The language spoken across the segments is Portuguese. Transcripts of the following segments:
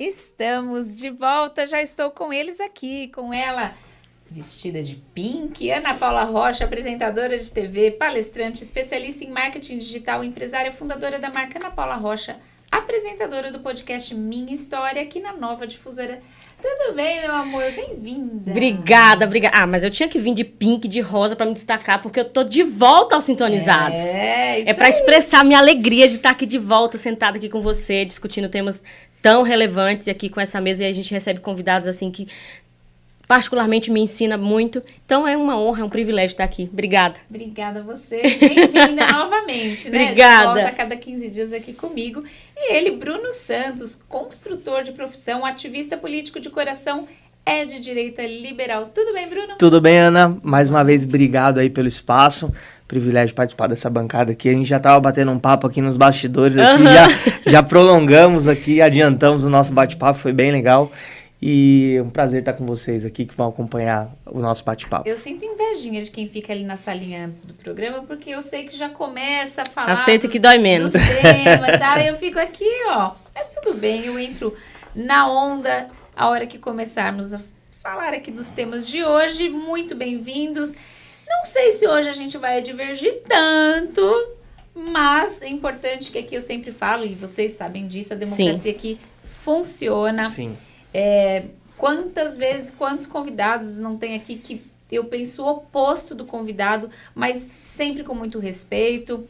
Estamos de volta, já estou com eles aqui, com ela, vestida de pink, Ana Paula Rocha, apresentadora de TV, palestrante, especialista em marketing digital, empresária, fundadora da marca Ana Paula Rocha, apresentadora do podcast Minha História, aqui na Nova Difusora. Tudo bem, meu amor? Bem-vinda. Obrigada. Ah, mas eu tinha que vir de pink, de rosa pra me destacar, porque eu tô de volta aos Sintonizados. Isso pra expressar a minha alegria de estar aqui de volta, sentada aqui com você, discutindo temas tão relevantes aqui com essa mesa. E a gente recebe convidados, assim, que particularmente me ensina muito. Então é uma honra, é um privilégio estar aqui. Obrigada. Obrigada a você. Bem-vinda novamente, né? Obrigada. De volta a cada 15 dias aqui comigo. E ele, Bruno Santos, construtor de profissão, ativista político de coração, é de direita liberal. Tudo bem, Bruno? Tudo bem, Ana. Mais uma vez, obrigado aí pelo espaço. Privilégio de participar dessa bancada aqui. A gente já estava batendo um papo aqui nos bastidores. Aqui, já prolongamos aqui, adiantamos o nosso bate-papo. Foi bem legal. E é um prazer estar com vocês aqui que vão acompanhar o nosso bate-papo. Eu sinto invejinha de quem fica ali na salinha antes do programa, porque eu sei que já começa a falar Aceita que dói menos. do tema, tá? Eu fico aqui, ó. Mas tudo bem, eu entro na onda a hora que começarmos a falar aqui dos temas de hoje. Muito bem-vindos. Não sei se hoje a gente vai divergir tanto, mas é importante que aqui eu sempre falo, e vocês sabem disso, a democracia aqui funciona. Sim. Quantos convidados não tem aqui que eu penso o oposto do convidado, mas sempre com muito respeito.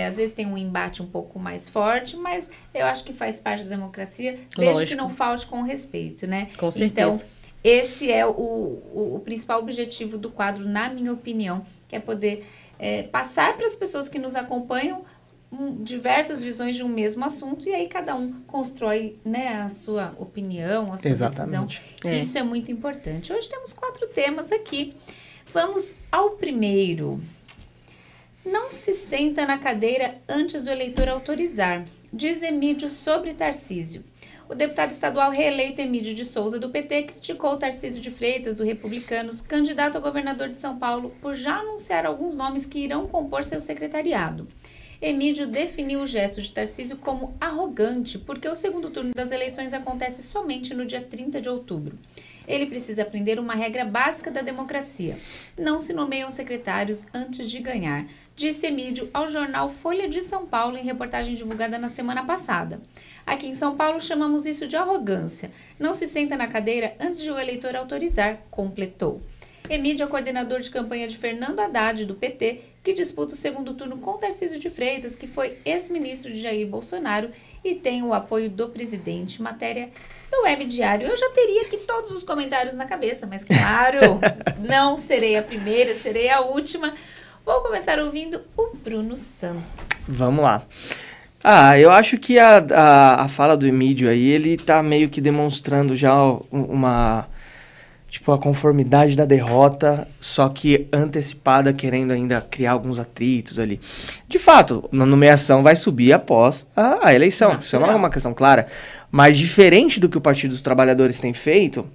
Às vezes tem um embate um pouco mais forte, mas eu acho que faz parte da democracia, desde que não falte com respeito, né? Com certeza. Então, esse é o principal objetivo do quadro, na minha opinião, que é poder passar para as pessoas que nos acompanham diversas visões de um mesmo assunto, e aí cada um constrói, né, a sua opinião, a sua Exatamente. decisão. Isso é muito importante. Hoje temos 4 temas aqui. Vamos ao primeiro. Não se senta na cadeira antes do eleitor autorizar, diz Emídio sobre Tarcísio. O deputado estadual reeleito Emídio de Souza, do PT, criticou Tarcísio de Freitas, do Republicanos, candidato a governador de São Paulo, por já anunciar alguns nomes que irão compor seu secretariado. Emídio definiu o gesto de Tarcísio como arrogante, porque o segundo turno das eleições acontece somente no dia 30 de outubro. Ele precisa aprender uma regra básica da democracia. Não se nomeiam secretários antes de ganhar, disse Emídio ao jornal Folha de São Paulo em reportagem divulgada na semana passada. Aqui em São Paulo chamamos isso de arrogância. Não se senta na cadeira antes de o eleitor autorizar, completou. Emídio é coordenador de campanha de Fernando Haddad, do PT, que disputa o segundo turno com Tarcísio de Freitas, que foi ex-ministro de Jair Bolsonaro e tem o apoio do presidente. Matéria do Web Diário. Eu já teria aqui todos os comentários na cabeça, mas claro, não serei a primeira, serei a última. Vou começar ouvindo o Bruno Santos. Vamos lá. Eu acho que a fala do Emídio aí, ele tá meio que demonstrando já a conformidade da derrota, só que antecipada, querendo ainda criar alguns atritos ali. De fato, a nomeação vai subir após a eleição. Isso é uma questão clara. Mas diferente do que o Partido dos Trabalhadores tem feito,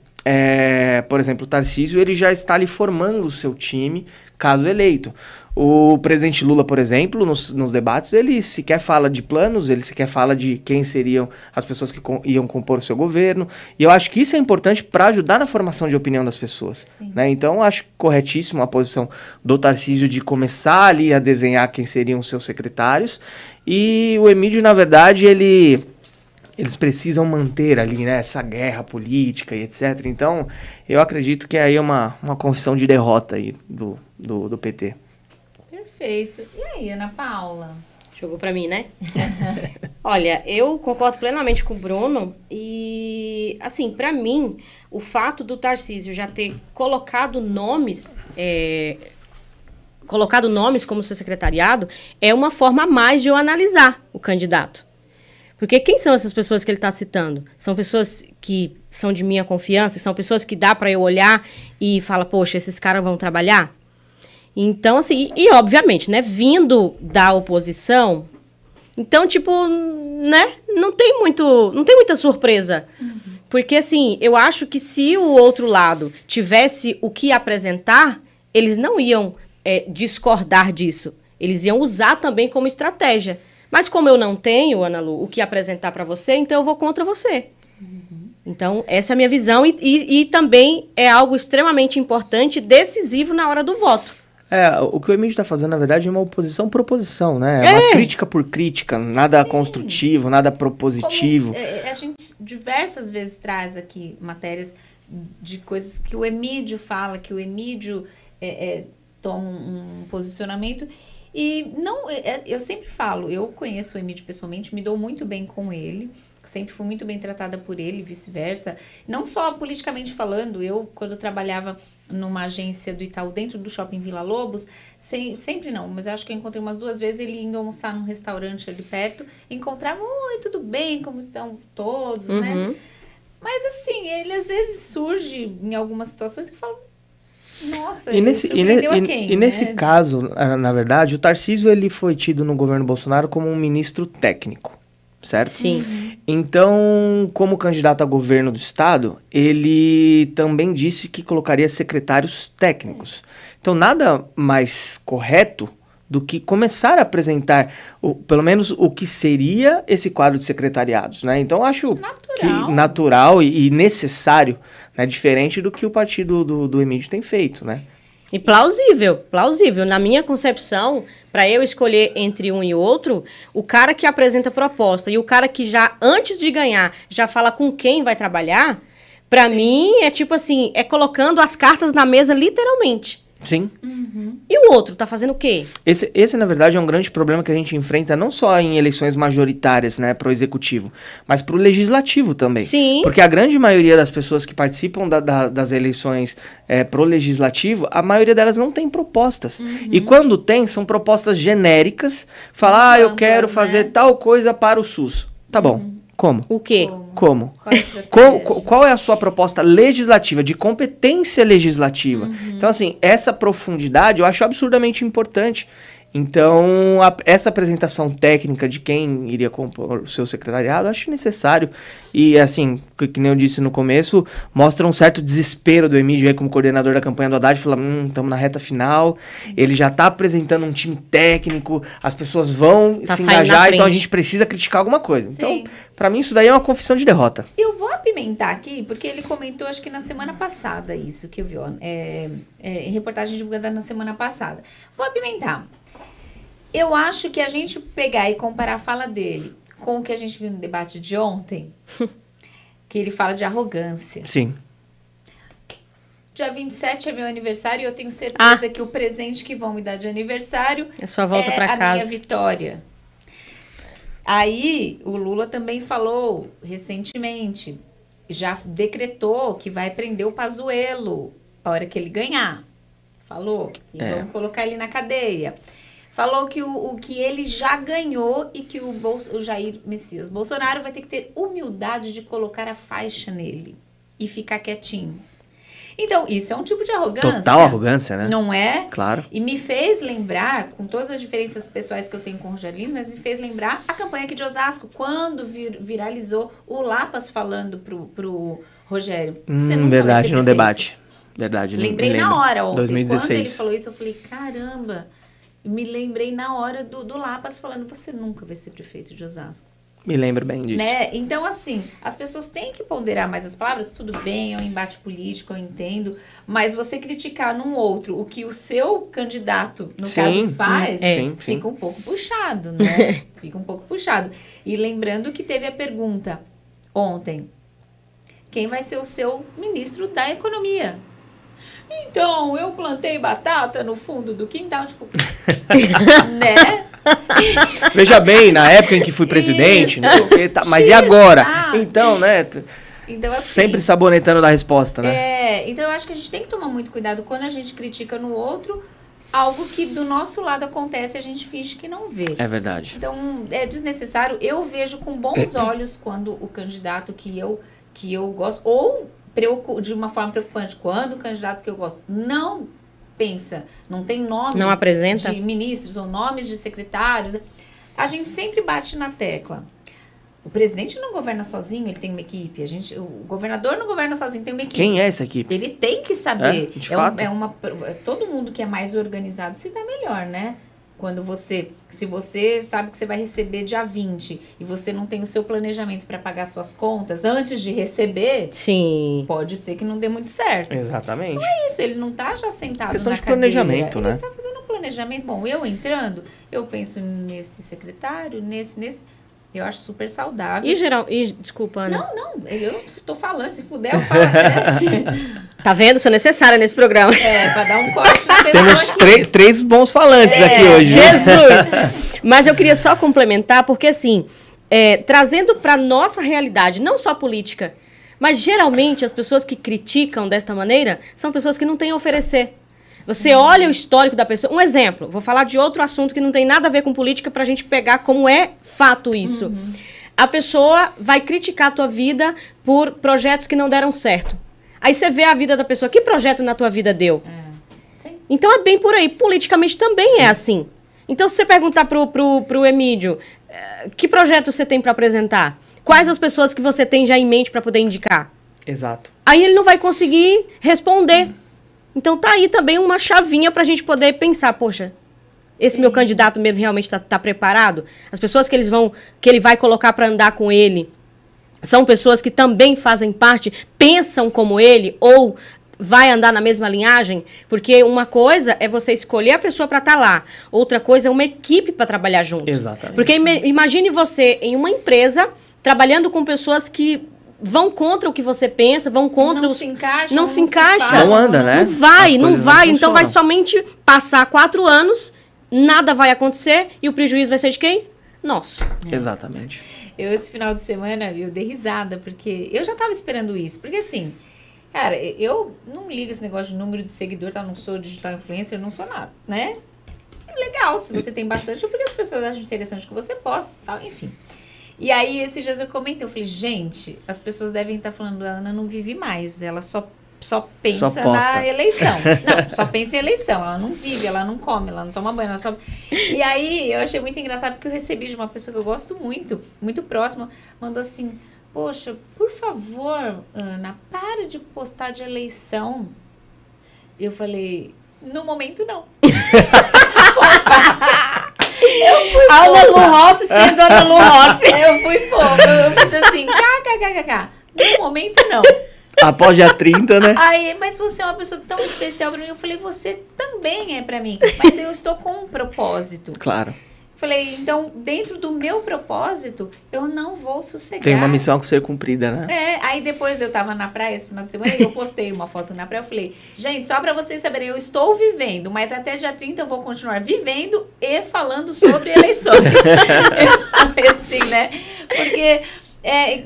por exemplo, o Tarcísio, ele já está ali formando o seu time, caso eleito. O presidente Lula, por exemplo, nos debates, ele sequer fala de planos, ele sequer fala de quem seriam as pessoas que iam compor o seu governo. E eu acho que isso é importante para ajudar na formação de opinião das pessoas. Né? Então, acho corretíssimo a posição do Tarcísio de começar ali a desenhar quem seriam os seus secretários. E o Emídio, na verdade, eles precisam manter ali, né, essa guerra política e etc. Então, eu acredito que aí é uma confissão de derrota aí do PT. Perfeito. E aí, Ana Paula? Jogou pra mim, né? Olha, eu concordo plenamente com o Bruno e, assim, pra mim, o fato do Tarcísio já ter colocado nomes como seu secretariado é uma forma a mais de eu analisar o candidato. Porque quem são essas pessoas que ele está citando? São pessoas que são de minha confiança? São pessoas que dá para eu olhar e falar, poxa, esses caras vão trabalhar? Então, assim, e obviamente, né, vindo da oposição, então, né, não tem muita surpresa. Porque, assim, eu acho que se o outro lado tivesse o que apresentar, eles não iam discordar disso. Eles iam usar também como estratégia. Mas como eu não tenho, Ana Lu, o que apresentar para você, então eu vou contra você. Então, essa é a minha visão e também é algo extremamente importante e decisivo na hora do voto. O que o Emílio está fazendo, na verdade, é uma oposição por oposição, né? É uma crítica por crítica, nada construtivo, nada propositivo. A gente diversas vezes traz aqui matérias de coisas que o Emílio fala, que o Emílio toma um posicionamento. E não, eu sempre falo, eu conheço o Emílio pessoalmente, me dou muito bem com ele, sempre fui muito bem tratada por ele, vice-versa. Não só politicamente falando, eu, quando trabalhava numa agência do Itaú, dentro do shopping Vila Lobos, sempre não, mas eu acho que eu encontrei umas 2 vezes ele indo almoçar num restaurante ali perto, encontrava, oi, tudo bem, como estão todos, né? Mas assim, ele às vezes surge em algumas situações que falam, nossa, nesse caso, na verdade, o Tarcísio ele foi tido no governo Bolsonaro como um ministro técnico, certo? Sim. Então, como candidato a governo do estado, ele também disse que colocaria secretários técnicos. Então, nada mais correto do que começar a apresentar, pelo menos, o que seria esse quadro de secretariados, né? Então, acho que natural e necessário, né? Diferente do que o partido do Emílio tem feito, né? E plausível. Na minha concepção, para eu escolher entre um e outro, o cara que apresenta proposta e o cara que já, antes de ganhar, já fala com quem vai trabalhar, para mim é tipo assim, é colocando as cartas na mesa literalmente. Sim. E o outro tá fazendo o quê? Esse, na verdade, é um grande problema que a gente enfrenta não só em eleições majoritárias, né, pro executivo, mas pro legislativo também. Sim. Porque a grande maioria das pessoas que participam das eleições pro legislativo, a maioria delas não tem propostas. E quando tem, são propostas genéricas. Falar, eu quero fazer tal coisa para o SUS. Tá bom. Como? O quê? Como? Qual é a sua proposta legislativa, de competência legislativa? Então, assim, essa profundidade eu acho absurdamente importante. Então, essa apresentação técnica de quem iria compor o seu secretariado, eu acho necessário. E, assim, que nem eu disse no começo, mostra um certo desespero do Emílio aí como coordenador da campanha do Haddad, falando, estamos na reta final, ele já está apresentando um time técnico, as pessoas vão se engajar, então a gente precisa criticar alguma coisa. Sim. Então, para mim, isso daí é uma confissão de derrota. Eu vou apimentar aqui, porque ele comentou, acho que na semana passada, isso que eu vi, em reportagem divulgada na semana passada. Vou apimentar. Eu acho que a gente pegar e comparar a fala dele com o que a gente viu no debate de ontem, que ele fala de arrogância. Sim. Dia 27 é meu aniversário e eu tenho certeza que o presente que vão me dar de aniversário é sua volta pra casa. A minha vitória. Aí, o Lula também falou recentemente, já decretou que vai prender o Pazuello a hora que ele ganhar. Falou. E vamos colocar ele na cadeia. Falou que o que ele já ganhou e que o Jair Messias Bolsonaro vai ter que ter humildade de colocar a faixa nele e ficar quietinho. Então, isso é um tipo de arrogância. Total arrogância, né? Não é? Claro. E me fez lembrar, com todas as diferenças pessoais que eu tenho com o Rogério, mas me fez lembrar a campanha aqui de Osasco, quando viralizou o Lapas falando pro Rogério. Você nunca verdade, vai ser no prefeito. Debate. Verdade. Lembrei na hora ontem. 2016. Quando ele falou isso, eu falei, caramba... Me lembrei na hora do Lapas falando, você nunca vai ser prefeito de Osasco. Me lembro bem disso. Né? Então, assim, as pessoas têm que ponderar mais as palavras. Tudo bem, é um embate político, eu entendo. Mas você criticar num outro o que o seu candidato, no caso, faz, fica um pouco puxado, né? Fica um pouco puxado. E lembrando que teve a pergunta ontem. Quem vai ser o seu ministro da Economia? Então, eu plantei batata no fundo do quintal, tipo... né? Veja bem, na época em que fui presidente, não sei o quê, tá, mas e agora? Então, né? Então, assim, sempre sabonetando da resposta, né? Então eu acho que a gente tem que tomar muito cuidado quando a gente critica no outro algo que do nosso lado acontece e a gente finge que não vê. É verdade. Então, é desnecessário. Eu vejo com bons olhos quando o candidato que eu gosto, ou de uma forma preocupante, quando o candidato que eu gosto não pensa, não tem nomes não apresenta de ministros ou nomes de secretários, a gente sempre bate na tecla. O presidente não governa sozinho, ele tem uma equipe. O governador não governa sozinho, tem uma equipe. Quem é essa equipe? Ele tem que saber. De fato. Todo mundo que é mais organizado se dá melhor, né? Se você sabe que você vai receber dia 20 e você não tem o seu planejamento para pagar suas contas antes de receber, Sim. pode ser que não dê muito certo. Exatamente. Então é isso, ele não tá já sentado Questão na de cadeira. planejamento, né? Ele tá fazendo um planejamento. Bom, eu entrando, eu penso nesse secretário, nesse. Eu acho super saudável. Desculpa, Ana. Não, eu tô falando, se puder eu falo até. Tá vendo? Sou necessária nesse programa. Pra dar um corte na pessoa. Temos três bons falantes aqui hoje. Jesus! Mas eu queria só complementar, porque assim, trazendo para nossa realidade, não só política, mas geralmente as pessoas que criticam desta maneira são pessoas que não têm a oferecer. Você olha o histórico da pessoa. Um exemplo, vou falar de outro assunto que não tem nada a ver com política para a gente pegar como é fato isso. Uhum. A pessoa vai criticar a tua vida por projetos que não deram certo. Aí você vê a vida da pessoa. Que projeto na tua vida deu? Sim. Então é bem por aí. Politicamente também é assim. Então se você perguntar pro Emílio, que projeto você tem para apresentar? Quais as pessoas que você tem já em mente para poder indicar? Exato. Aí ele não vai conseguir responder. Então tá aí também uma chavinha pra gente poder pensar, poxa, esse meu candidato mesmo realmente tá preparado? As pessoas que ele vai colocar para andar com ele são pessoas que também fazem parte, pensam como ele ou vai andar na mesma linhagem? Porque uma coisa é você escolher a pessoa para estar lá, outra coisa é uma equipe para trabalhar junto. Exatamente. Porque imagine você em uma empresa trabalhando com pessoas que vão contra o que você pensa, vão contra se encaixa. Não se encaixa. Não anda, né? Não vai. Então vai somente passar 4 anos, nada vai acontecer e o prejuízo vai ser de quem? Nosso. Exatamente. Eu, esse final de semana, eu dei risada, porque eu já tava esperando isso. Porque assim, cara, eu não ligo esse negócio de número de seguidor, tá? Não sou digital influencer, não sou nada, né? É legal, se você tem bastante, porque as pessoas acham interessante que você posta, tal, enfim. E aí, esses dias eu comentei, eu falei, gente, as pessoas devem estar falando, a Ana não vive mais, ela só pensa na eleição. Não, só pensa em eleição, ela não vive, ela não come, ela não toma banho, ela só... E aí, eu achei muito engraçado, porque eu recebi de uma pessoa que eu gosto muito, muito próxima, mandou assim, poxa, por favor, Ana, para de postar de eleição. Eu falei, no momento não. A Ana Lu Rossi sendo Ana Lu Rossi. Eu fui fofa. Eu fiz assim, kkkk. No momento, não. Após dia 30, né? Aí, mas você é uma pessoa tão especial pra mim. Eu falei, você também é pra mim. Mas eu estou com um propósito. Claro. Falei, então, dentro do meu propósito, eu não vou sossegar. Tem uma missão a ser cumprida, né? Aí depois eu tava na praia esse final de semana e eu postei uma foto na praia. Eu falei, gente, só pra vocês saberem, eu estou vivendo, mas até dia 30 eu vou continuar vivendo e falando sobre eleições. Eu falei assim, né? Porque,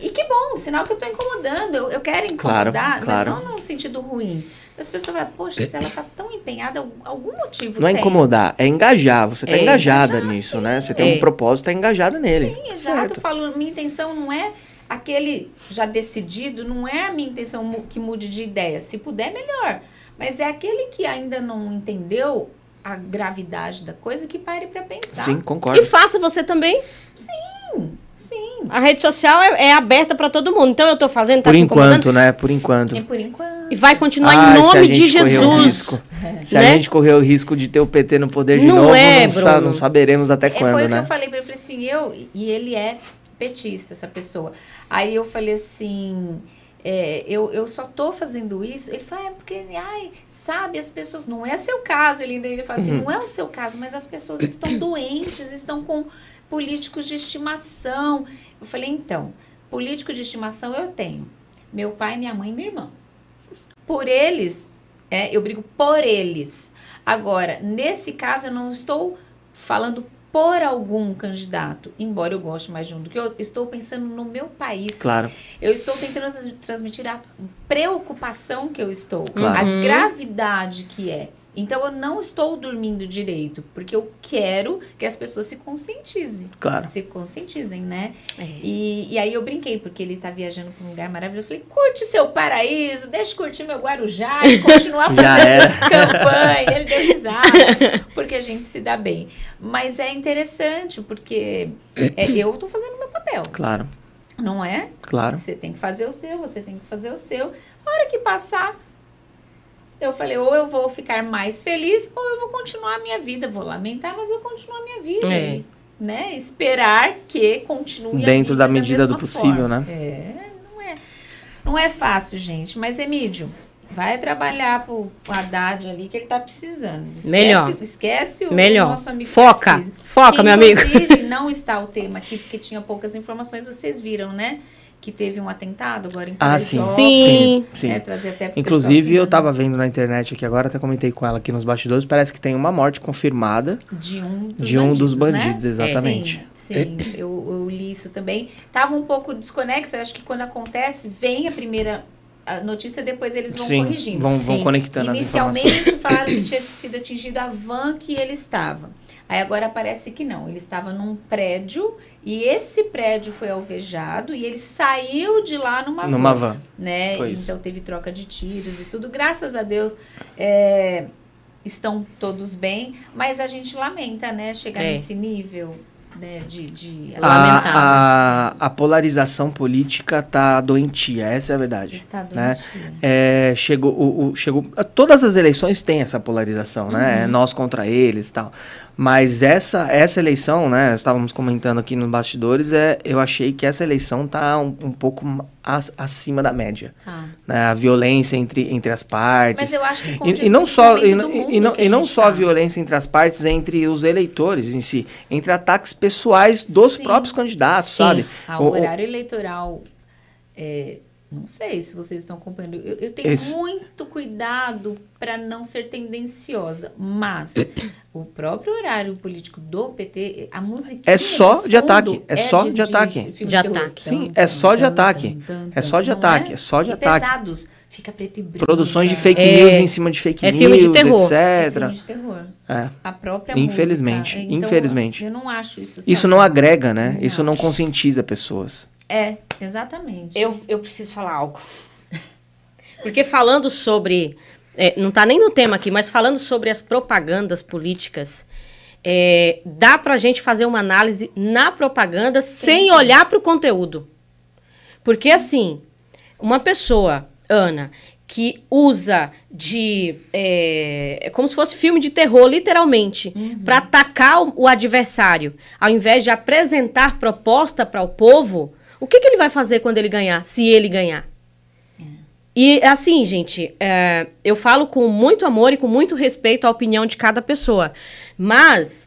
e que bom, sinal que eu tô incomodando. Eu quero incomodar, claro. mas não num sentido ruim. As pessoas falam, poxa, se ela tá tão empenhada, algum motivo não tem. É incomodar, é engajar. Você tá engajada nisso, sim, né? Você tem um propósito, tá engajada nele. Sim, exato. Eu falo, minha intenção não é aquele já decidido, não é a minha intenção que mude de ideia. Se puder, melhor. Mas é aquele que ainda não entendeu a gravidade da coisa que pare pra pensar. Sim, concordo. E faça você também. Sim. A rede social é aberta para todo mundo. Então eu tô fazendo, tá por enquanto, né? Por enquanto. É por enquanto. E vai continuar em nome de Jesus. Se a gente correr o risco de ter o PT no poder de novo, não saberemos até quando, foi né? O que eu falei pra ele. Eu falei assim, e ele é petista, essa pessoa. Aí eu falei assim, eu só tô fazendo isso. Ele falou, porque, sabe, as pessoas... Não é seu caso. Ele ainda fala assim, não é o seu caso, mas as pessoas estão doentes, estão com políticos de estimação. Eu falei, então, político de estimação eu tenho. Meu pai, minha mãe e minha irmã. Por eles, eu brigo por eles. Agora, nesse caso, eu não estou falando por algum candidato, embora eu goste mais de um do que outro, estou pensando no meu país. Claro. Eu estou tentando transmitir a preocupação que eu estou, claro. A gravidade que é. Então, eu não estou dormindo direito, porque eu quero que as pessoas se conscientizem. Claro. Se conscientizem, né? E aí eu brinquei, porque ele está viajando para um lugar maravilhoso. Eu falei, curte seu paraíso, deixa eu curtir meu Guarujá e continuar fazendo campanha. Ele deu risada, porque a gente se dá bem. Mas é interessante, porque eu estou fazendo o meu papel. Claro. Não é? Claro. Você tem que fazer o seu, você tem que fazer o seu. A hora que passar... Eu falei, ou eu vou ficar mais feliz, ou eu vou continuar a minha vida. Vou lamentar, mas eu vou continuar a minha vida. Né? Esperar que continue dentro a vida da medida do possível, forma. né? Não é fácil, gente. Mas, Emídio, vai trabalhar pro Haddad ali, que ele tá precisando. Esquece o nosso amigo. Foca, meu amigo. Inclusive, não está o tema aqui, porque tinha poucas informações. Vocês viram, né? Que teve um atentado agora em sim. Trazer até Inclusive, eu tava vendo na internet aqui agora, até comentei com ela aqui nos bastidores, parece que tem uma morte confirmada de um dos bandidos, né? Exatamente. Sim, eu li isso também. Tava um pouco desconexa, acho que quando acontece, vem a primeira notícia, depois eles vão corrigindo. Vão conectando as informações. Inicialmente falaram que tinha sido atingido a van que ele estava. Aí agora parece que não. Ele estava num prédio e esse prédio foi alvejado e ele saiu de lá numa van. Né? Então teve troca de tiros e tudo. Graças a Deus estão todos bem, mas a gente lamenta, né? Chegar nesse nível, né? A polarização política tá doentia, essa é a verdade. Está doentia. Né? Chegou, todas as eleições têm essa polarização, né? Nós contra eles e tal. Mas essa eleição, né? Estávamos comentando aqui nos bastidores, eu achei que essa eleição tá um pouco acima da média. Né? A violência entre as partes. Mas eu acho que e não só a violência entre as partes, entre os eleitores em si, entre ataques pessoais dos próprios candidatos, sabe? O horário eleitoral, não sei se vocês estão acompanhando. Eu tenho muito cuidado para não ser tendenciosa, mas o próprio horário político do PT, a musiquinha é só de ataque, de ataque. Sim, é só de ataque. É só de ataque, é só de ataque. Pesados, fica preto e branco. Produções de fake news em cima de fake news, filme de terror. etc. É filme de terror. A própria infelizmente, música. Então, infelizmente. Eu não acho isso. Isso não agrega, né? Isso não conscientiza pessoas. Exatamente. Eu preciso falar algo. Porque falando sobre... não está nem no tema aqui, mas falando sobre as propagandas políticas, dá para a gente fazer uma análise na propaganda sem olhar para o conteúdo. Porque, assim, uma pessoa, Ana, que usa como se fosse filme de terror, literalmente, para atacar o adversário, ao invés de apresentar proposta para o povo, o que ele vai fazer quando ele ganhar, se ele ganhar? E, assim, gente, eu falo com muito amor e com muito respeito à opinião de cada pessoa. Mas,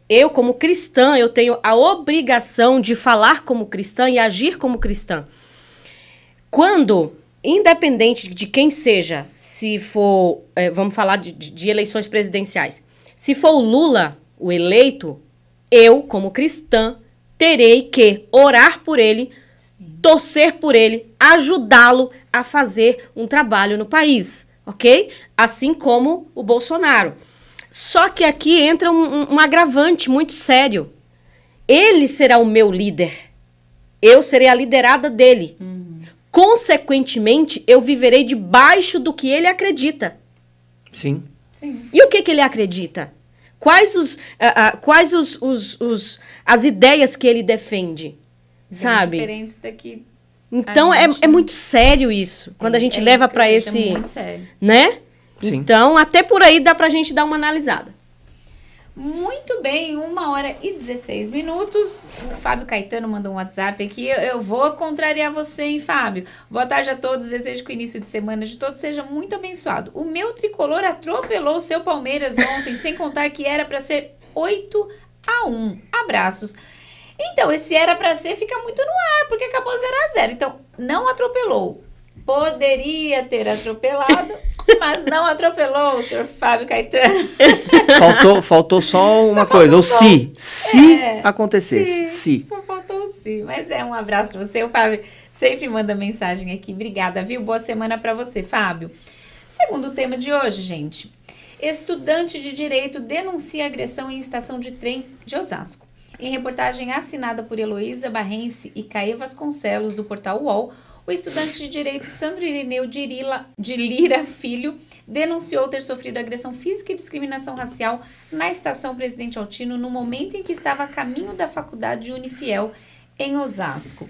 eu, como cristã, eu tenho a obrigação de falar como cristã e agir como cristã. Quando, independente de quem seja, se for, vamos falar de eleições presidenciais, se for o Lula, o eleito, eu, como cristã, terei que orar por ele, torcer por ele, ajudá-lo a fazer um trabalho no país, ok? Assim como o Bolsonaro. Só que aqui entra um agravante muito sério. Ele será o meu líder. Eu serei a liderada dele. Consequentemente, eu viverei debaixo do que ele acredita. Sim. E o que ele acredita? Quais as ideias que ele defende? Sabe? Diferentes daqui. Então, é muito sério isso. Quando a gente leva para esse... É muito sério. Né? Sim. Então, até por aí dá pra gente dar uma analisada. Muito bem, 1h16. O Fábio Caetano mandou um WhatsApp aqui. Eu vou contrariar você, hein, Fábio? Boa tarde a todos. Desejo que o início de semana de todos seja muito abençoado. O meu tricolor atropelou o seu Palmeiras ontem, sem contar que era para ser 8-1. Abraços. Então, esse era para ser fica muito no ar, porque acabou 0-0. Então, não atropelou. Poderia ter atropelado, mas não atropelou o senhor Fábio Caetano. Faltou só uma coisa, o se acontecesse. Só faltou o se. Mas um abraço para você. O Fábio sempre manda mensagem aqui. Obrigada, viu? Boa semana para você, Fábio. Segundo o tema de hoje, gente. Estudante de Direito denuncia agressão em estação de trem de Osasco. Em reportagem assinada por Heloísa Barrense e Caê Vasconcelos, do portal UOL, o estudante de Direito Sandro Irineu de Lira Filho denunciou ter sofrido agressão física e discriminação racial na estação Presidente Altino no momento em que estava a caminho da faculdade Unifiel, em Osasco.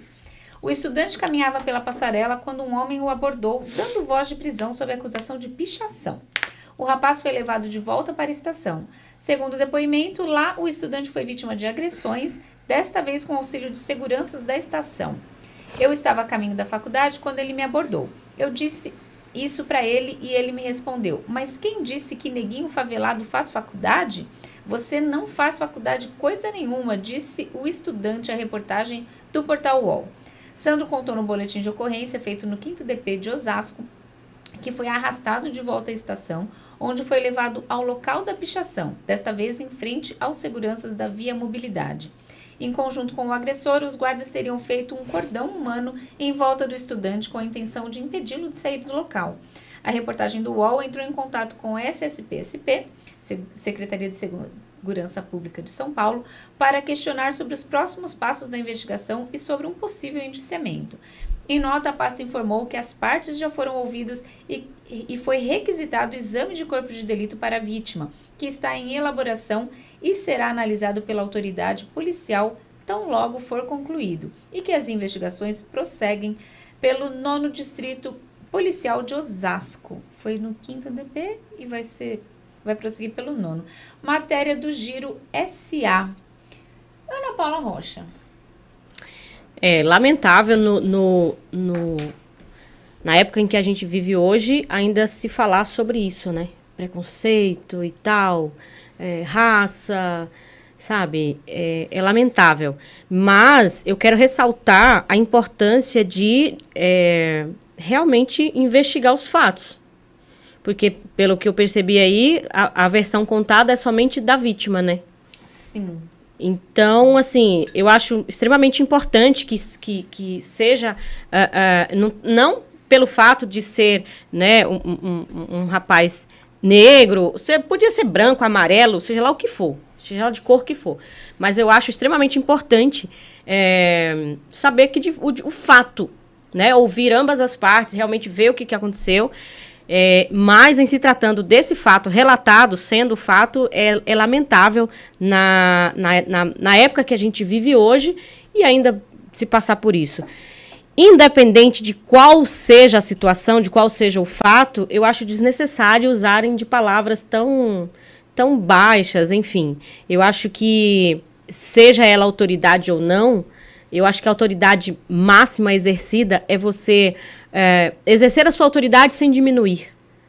O estudante caminhava pela passarela quando um homem o abordou, dando voz de prisão sob acusação de pichação. O rapaz foi levado de volta para a estação. Segundo o depoimento, lá o estudante foi vítima de agressões, desta vez com auxílio de seguranças da estação. Eu estava a caminho da faculdade quando ele me abordou. Eu disse isso para ele e ele me respondeu: mas quem disse que neguinho favelado faz faculdade? Você não faz faculdade coisa nenhuma, disse o estudante à reportagem do portal UOL. Sandro contou no boletim de ocorrência feito no 5º DP de Osasco que foi arrastado de volta à estação, onde foi levado ao local da pichação, desta vez em frente aos seguranças da Via Mobilidade. Em conjunto com o agressor, os guardas teriam feito um cordão humano em volta do estudante com a intenção de impedi-lo de sair do local. A reportagem do UOL entrou em contato com o SSP-SP, Secretaria de Segurança Pública de São Paulo, para questionar sobre os próximos passos da investigação e sobre um possível indiciamento. Em nota, a pasta informou que as partes já foram ouvidas e foi requisitado o exame de corpo de delito para a vítima, que está em elaboração e será analisado pela autoridade policial tão logo for concluído, e que as investigações prosseguem pelo 9º Distrito Policial de Osasco. Foi no 5º DP e vai prosseguir pelo 9º. Matéria do Giro SA. Ana Paula Rocha. É lamentável na época em que a gente vive hoje ainda se falar sobre isso, né? Preconceito e tal, raça, sabe? É lamentável. Mas eu quero ressaltar a importância de realmente investigar os fatos. Porque, pelo que eu percebi aí, a versão contada é somente da vítima, né? Sim. Então, assim, eu acho extremamente importante que seja, não pelo fato de ser, né, um rapaz negro, podia ser branco, amarelo, seja lá o que for, seja lá de cor que for. Mas eu acho extremamente importante saber que o fato, né, ouvir ambas as partes, realmente ver o que aconteceu. Mas em se tratando desse fato relatado, sendo fato, é lamentável na época que a gente vive hoje e ainda se passar por isso. Independente de qual seja a situação, de qual seja o fato, eu acho desnecessário usarem de palavras tão baixas, enfim. Eu acho que, seja ela autoridade ou não, eu acho que a autoridade máxima exercida é você exercer a sua autoridade sem diminuir.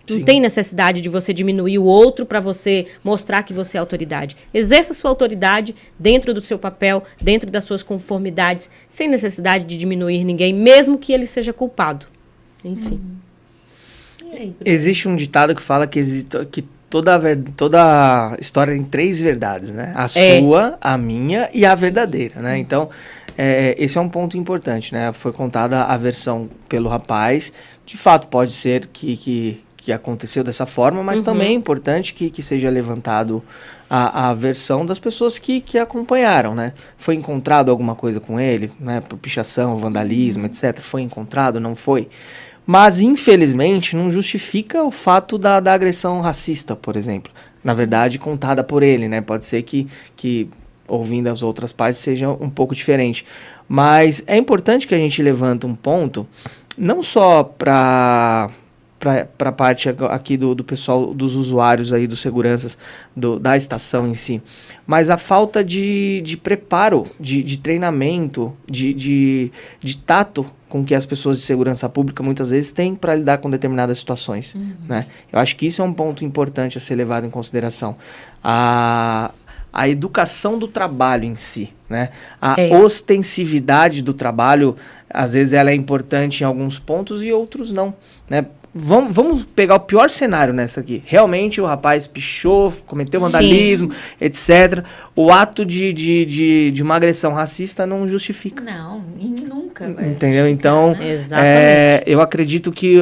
Não tem necessidade de você diminuir o outro para você mostrar que você é autoridade. Exerça a sua autoridade dentro do seu papel, dentro das suas conformidades, sem necessidade de diminuir ninguém, mesmo que ele seja culpado. Enfim. E aí, Existe um ditado que fala que toda história tem 3 verdades, né? A sua, a minha e a verdadeira, né? Então, esse é um ponto importante, né? Foi contada a versão pelo rapaz. De fato, pode ser que aconteceu dessa forma, mas também é importante que seja levantado a versão das pessoas que acompanharam, né? Foi encontrado alguma coisa com ele, né? Por pichação, vandalismo, etc. Foi encontrado, não foi? Mas, infelizmente, não justifica o fato da agressão racista, por exemplo. Na verdade, contada por ele, né? Pode ser que ouvindo as outras partes, seja um pouco diferente. Mas é importante que a gente levante um ponto, não só para a parte aqui do pessoal, dos usuários aí, dos seguranças da estação em si, mas a falta de preparo, de treinamento, de tato com que as pessoas de segurança pública muitas vezes têm para lidar com determinadas situações, né? Eu acho que isso é um ponto importante a ser levado em consideração. A educação do trabalho em si, né? A ostensividade do trabalho, às vezes ela é importante em alguns pontos e outros não, né? Vamos pegar o pior cenário nessa aqui. Realmente o rapaz pichou, cometeu vandalismo, etc. O ato de uma agressão racista não justifica. Não, e nunca vai entendeu? Então, eu acredito que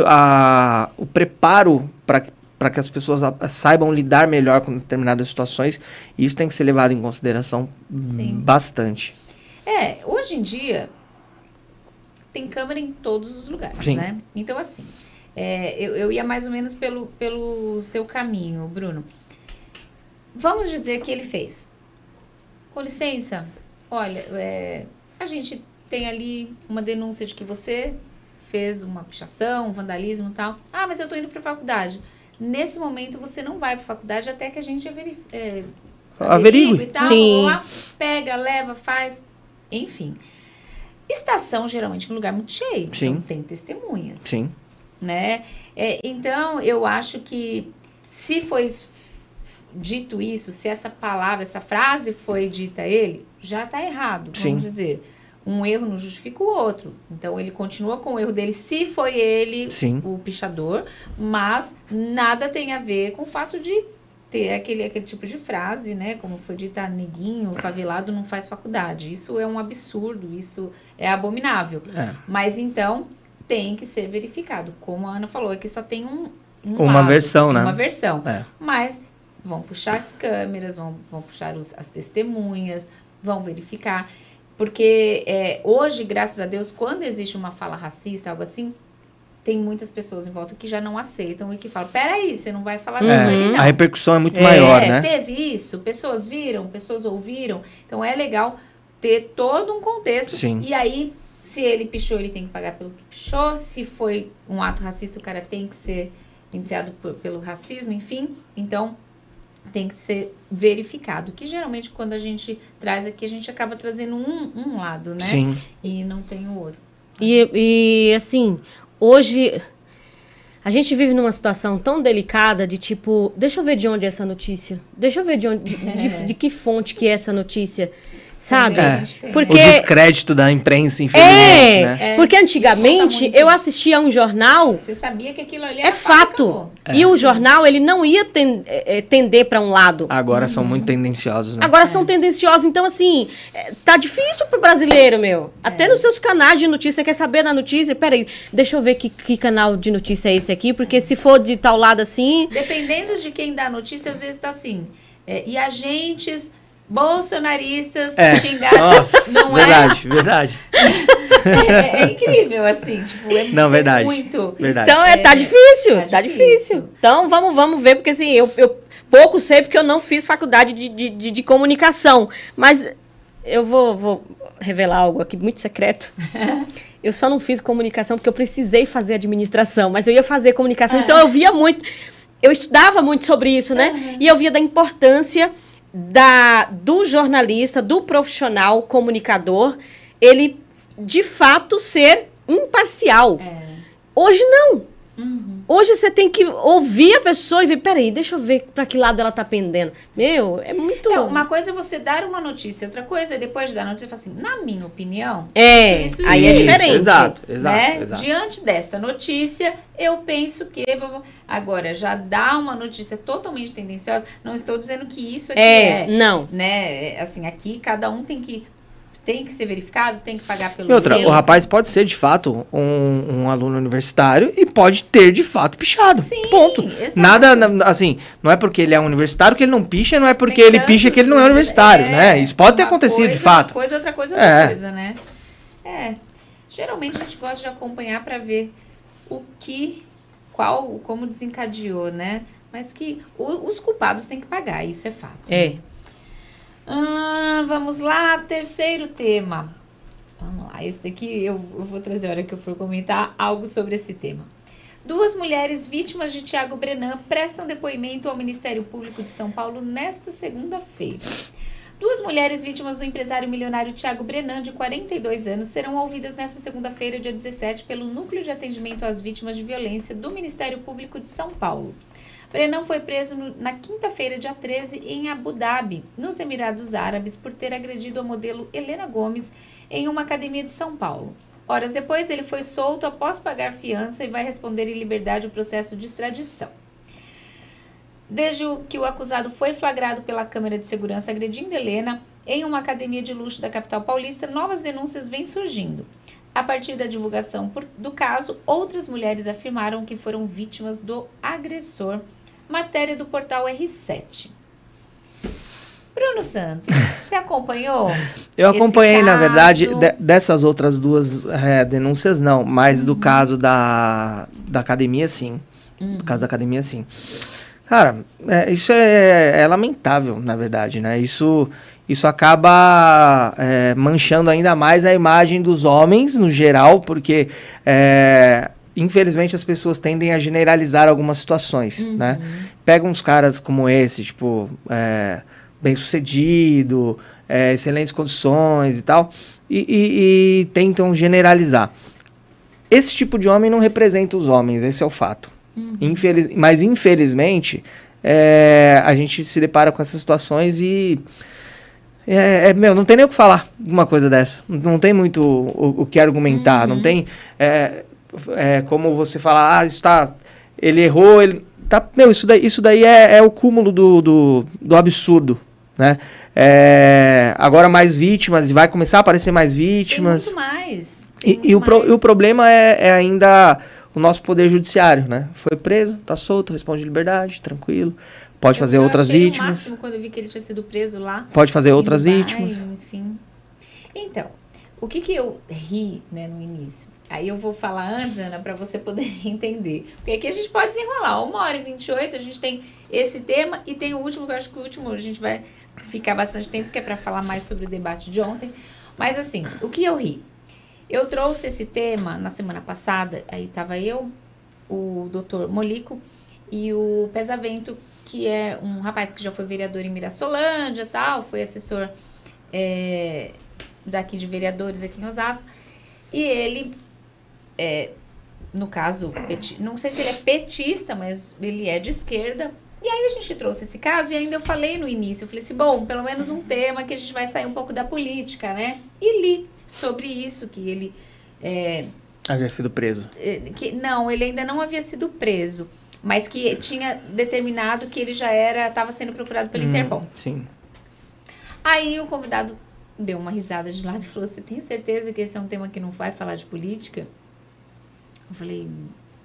o preparo para que as pessoas saibam lidar melhor com determinadas situações, isso tem que ser levado em consideração bastante. Hoje em dia, tem câmera em todos os lugares, né? Então, assim, eu ia mais ou menos pelo seu caminho, Bruno. Vamos dizer que ele fez. Com licença, olha, a gente tem ali uma denúncia de que você fez uma pichação, um vandalismo e tal. Ah, mas eu tô indo para faculdade. Nesse momento, você não vai para faculdade até que a gente averigue e tal. Sim. Lá, pega, leva, faz, enfim. Estação, geralmente, é um lugar muito cheio. Sim. Então, tem testemunhas. Sim. Né? Então, eu acho que se foi dito isso, se essa palavra, essa frase foi dita a ele, já está errado, Sim. vamos dizer. Um erro não justifica o outro. Então, ele continua com o erro dele, se foi ele Sim. o pichador, mas nada tem a ver com o fato de ter aquele tipo de frase, né? Como foi dita, neguinho, favelado não faz faculdade. Isso é um absurdo, isso é abominável. Mas, então, tem que ser verificado. Como a Ana falou, aqui só tem uma lado, versão, né? Uma versão. É. Mas vão puxar as câmeras, vão puxar as testemunhas, vão verificar. Porque hoje, graças a Deus, quando existe uma fala racista, algo assim, tem muitas pessoas em volta que já não aceitam e que falam, peraí, você não vai falar assim, não. A repercussão é muito maior, né? Teve isso, pessoas viram, pessoas ouviram. Então, é legal ter todo um contexto. Sim. E aí, se ele pichou, ele tem que pagar pelo que pichou. Se foi um ato racista, o cara tem que ser indiciado pelo racismo, enfim. Então, tem que ser verificado. Que geralmente, quando a gente traz aqui, a gente acaba trazendo um lado, né? Sim. E não tem o outro. E assim, hoje a gente vive numa situação tão delicada de tipo, deixa eu ver de onde é essa notícia. Deixa eu ver de que fonte que é essa notícia. Sabe? Porque... O descrédito da imprensa, infelizmente, né? Porque antigamente eu assistia a um jornal... Você sabia que aquilo ali era fato. E o jornal, ele não ia tender para um lado. Agora são muito tendenciosos, né? Agora são tendenciosos. Então, assim, tá difícil pro brasileiro, meu. Até nos seus canais de notícia, quer saber da notícia? Peraí, deixa eu ver que canal de notícia é esse aqui, porque se for de tal lado assim... Dependendo de quem dá notícia, às vezes tá assim. E agentes... bolsonaristas xingaram. Nossa, não verdade. É incrível, assim, tipo, não, verdade, muito. Verdade. Então, tá difícil, tá difícil. Então, vamos ver, porque assim, eu pouco sei, porque eu não fiz faculdade de comunicação, mas eu vou revelar algo aqui muito secreto. Eu só não fiz comunicação porque eu precisei fazer administração, mas eu ia fazer comunicação, então eu via muito, eu estudava muito sobre isso, né? E eu via da importância do jornalista, do profissional comunicador, ele de fato ser imparcial. Hoje não. Hoje você tem que ouvir a pessoa e ver, peraí, deixa eu ver para que lado ela tá pendendo. Meu, é muito... uma coisa é você dar uma notícia, outra coisa é depois de dar a notícia, falar assim, na minha opinião, isso aí é diferente. Exato. Diante desta notícia, eu penso que... Agora, já dá uma notícia totalmente tendenciosa, não estou dizendo que isso aqui não. Né? Assim, aqui cada um tem que ser verificado, tem que pagar pelo o rapaz pode ser, de fato, um aluno universitário e pode ter, de fato, pichado. Sim, ponto. Exato. Nada, assim, não é porque ele é universitário que ele não picha, não é porque ele picha que ele não é universitário, né? Isso pode ter acontecido, de fato. Outra coisa, né? Geralmente a gente gosta de acompanhar para ver como desencadeou, né? Mas que os culpados têm que pagar, isso é fato. Vamos lá, terceiro tema. Vamos lá, esse daqui eu vou trazer a hora que eu for comentar algo sobre esse tema. 2 mulheres vítimas de Thiago Brenan prestam depoimento ao Ministério Público de São Paulo nesta segunda-feira. 2 mulheres vítimas do empresário milionário Thiago Brenan, de 42 anos, serão ouvidas nesta segunda-feira, dia 17, pelo Núcleo de Atendimento às Vítimas de Violência do Ministério Público de São Paulo. Brenan foi preso na quinta-feira, dia 13, em Abu Dhabi, nos Emirados Árabes, por ter agredido a modelo Helena Gomes em uma academia de São Paulo. Horas depois, ele foi solto após pagar fiança e vai responder em liberdade o processo de extradição. Desde que o acusado foi flagrado pela câmera de segurança agredindo Helena em uma academia de luxo da capital paulista, novas denúncias vêm surgindo. A partir da divulgação do caso, outras mulheres afirmaram que foram vítimas do agressor. Matéria do portal R7. Bruno Santos, você acompanhou? Eu acompanhei, na verdade, dessas outras 2 denúncias, não. Mas do caso da academia, sim. Do caso da academia, sim. Cara, isso é lamentável, na verdade, né? Isso isso acaba manchando ainda mais a imagem dos homens, no geral, porque, infelizmente, as pessoas tendem a generalizar algumas situações, né? Pega uns caras como esse, tipo, bem-sucedido, excelentes condições e tal, e tentam generalizar. Esse tipo de homem não representa os homens, esse é o fato. Mas, infelizmente, a gente se depara com essas situações e... não tem nem o que falar de uma coisa dessa. Não tem muito o que argumentar. Não tem como você falar, ele errou, isso daí é o cúmulo do absurdo, né? Agora mais vítimas, vai começar a aparecer mais vítimas. Tem muito mais. E o problema é ainda o nosso poder judiciário, né? Foi preso, tá solto, responde de liberdade, tranquilo. Pode fazer outras vítimas. O máximo quando eu vi que ele tinha sido preso lá. Pode fazer outras vítimas. Enfim. Então, o que eu ri, né, no início? Aí eu vou falar antes, Ana, para você poder entender. Porque aqui a gente pode desenrolar. 1h28, a gente tem esse tema e tem o último, que eu acho que o último a gente vai ficar bastante tempo, que é para falar mais sobre o debate de ontem. Mas assim, o que eu ri? Eu trouxe esse tema na semana passada, aí estava eu, o doutor Molico e o Pesavento, que é um rapaz que já foi vereador em Mirassolândia e tal, foi assessor daqui de vereadores aqui em Osasco. E ele, no caso, não sei se ele é petista, mas ele é de esquerda. E aí a gente trouxe esse caso e ainda eu falei no início, eu falei assim, bom, pelo menos um tema que a gente vai sair um pouco da política, né? E li sobre isso, que ele... havia sido preso. Não, ele ainda não havia sido preso, mas que tinha determinado que ele já estava sendo procurado pelo Interpol. Sim. Aí o convidado deu uma risada de lado e falou, você tem certeza que esse é um tema que não vai falar de política? Eu falei,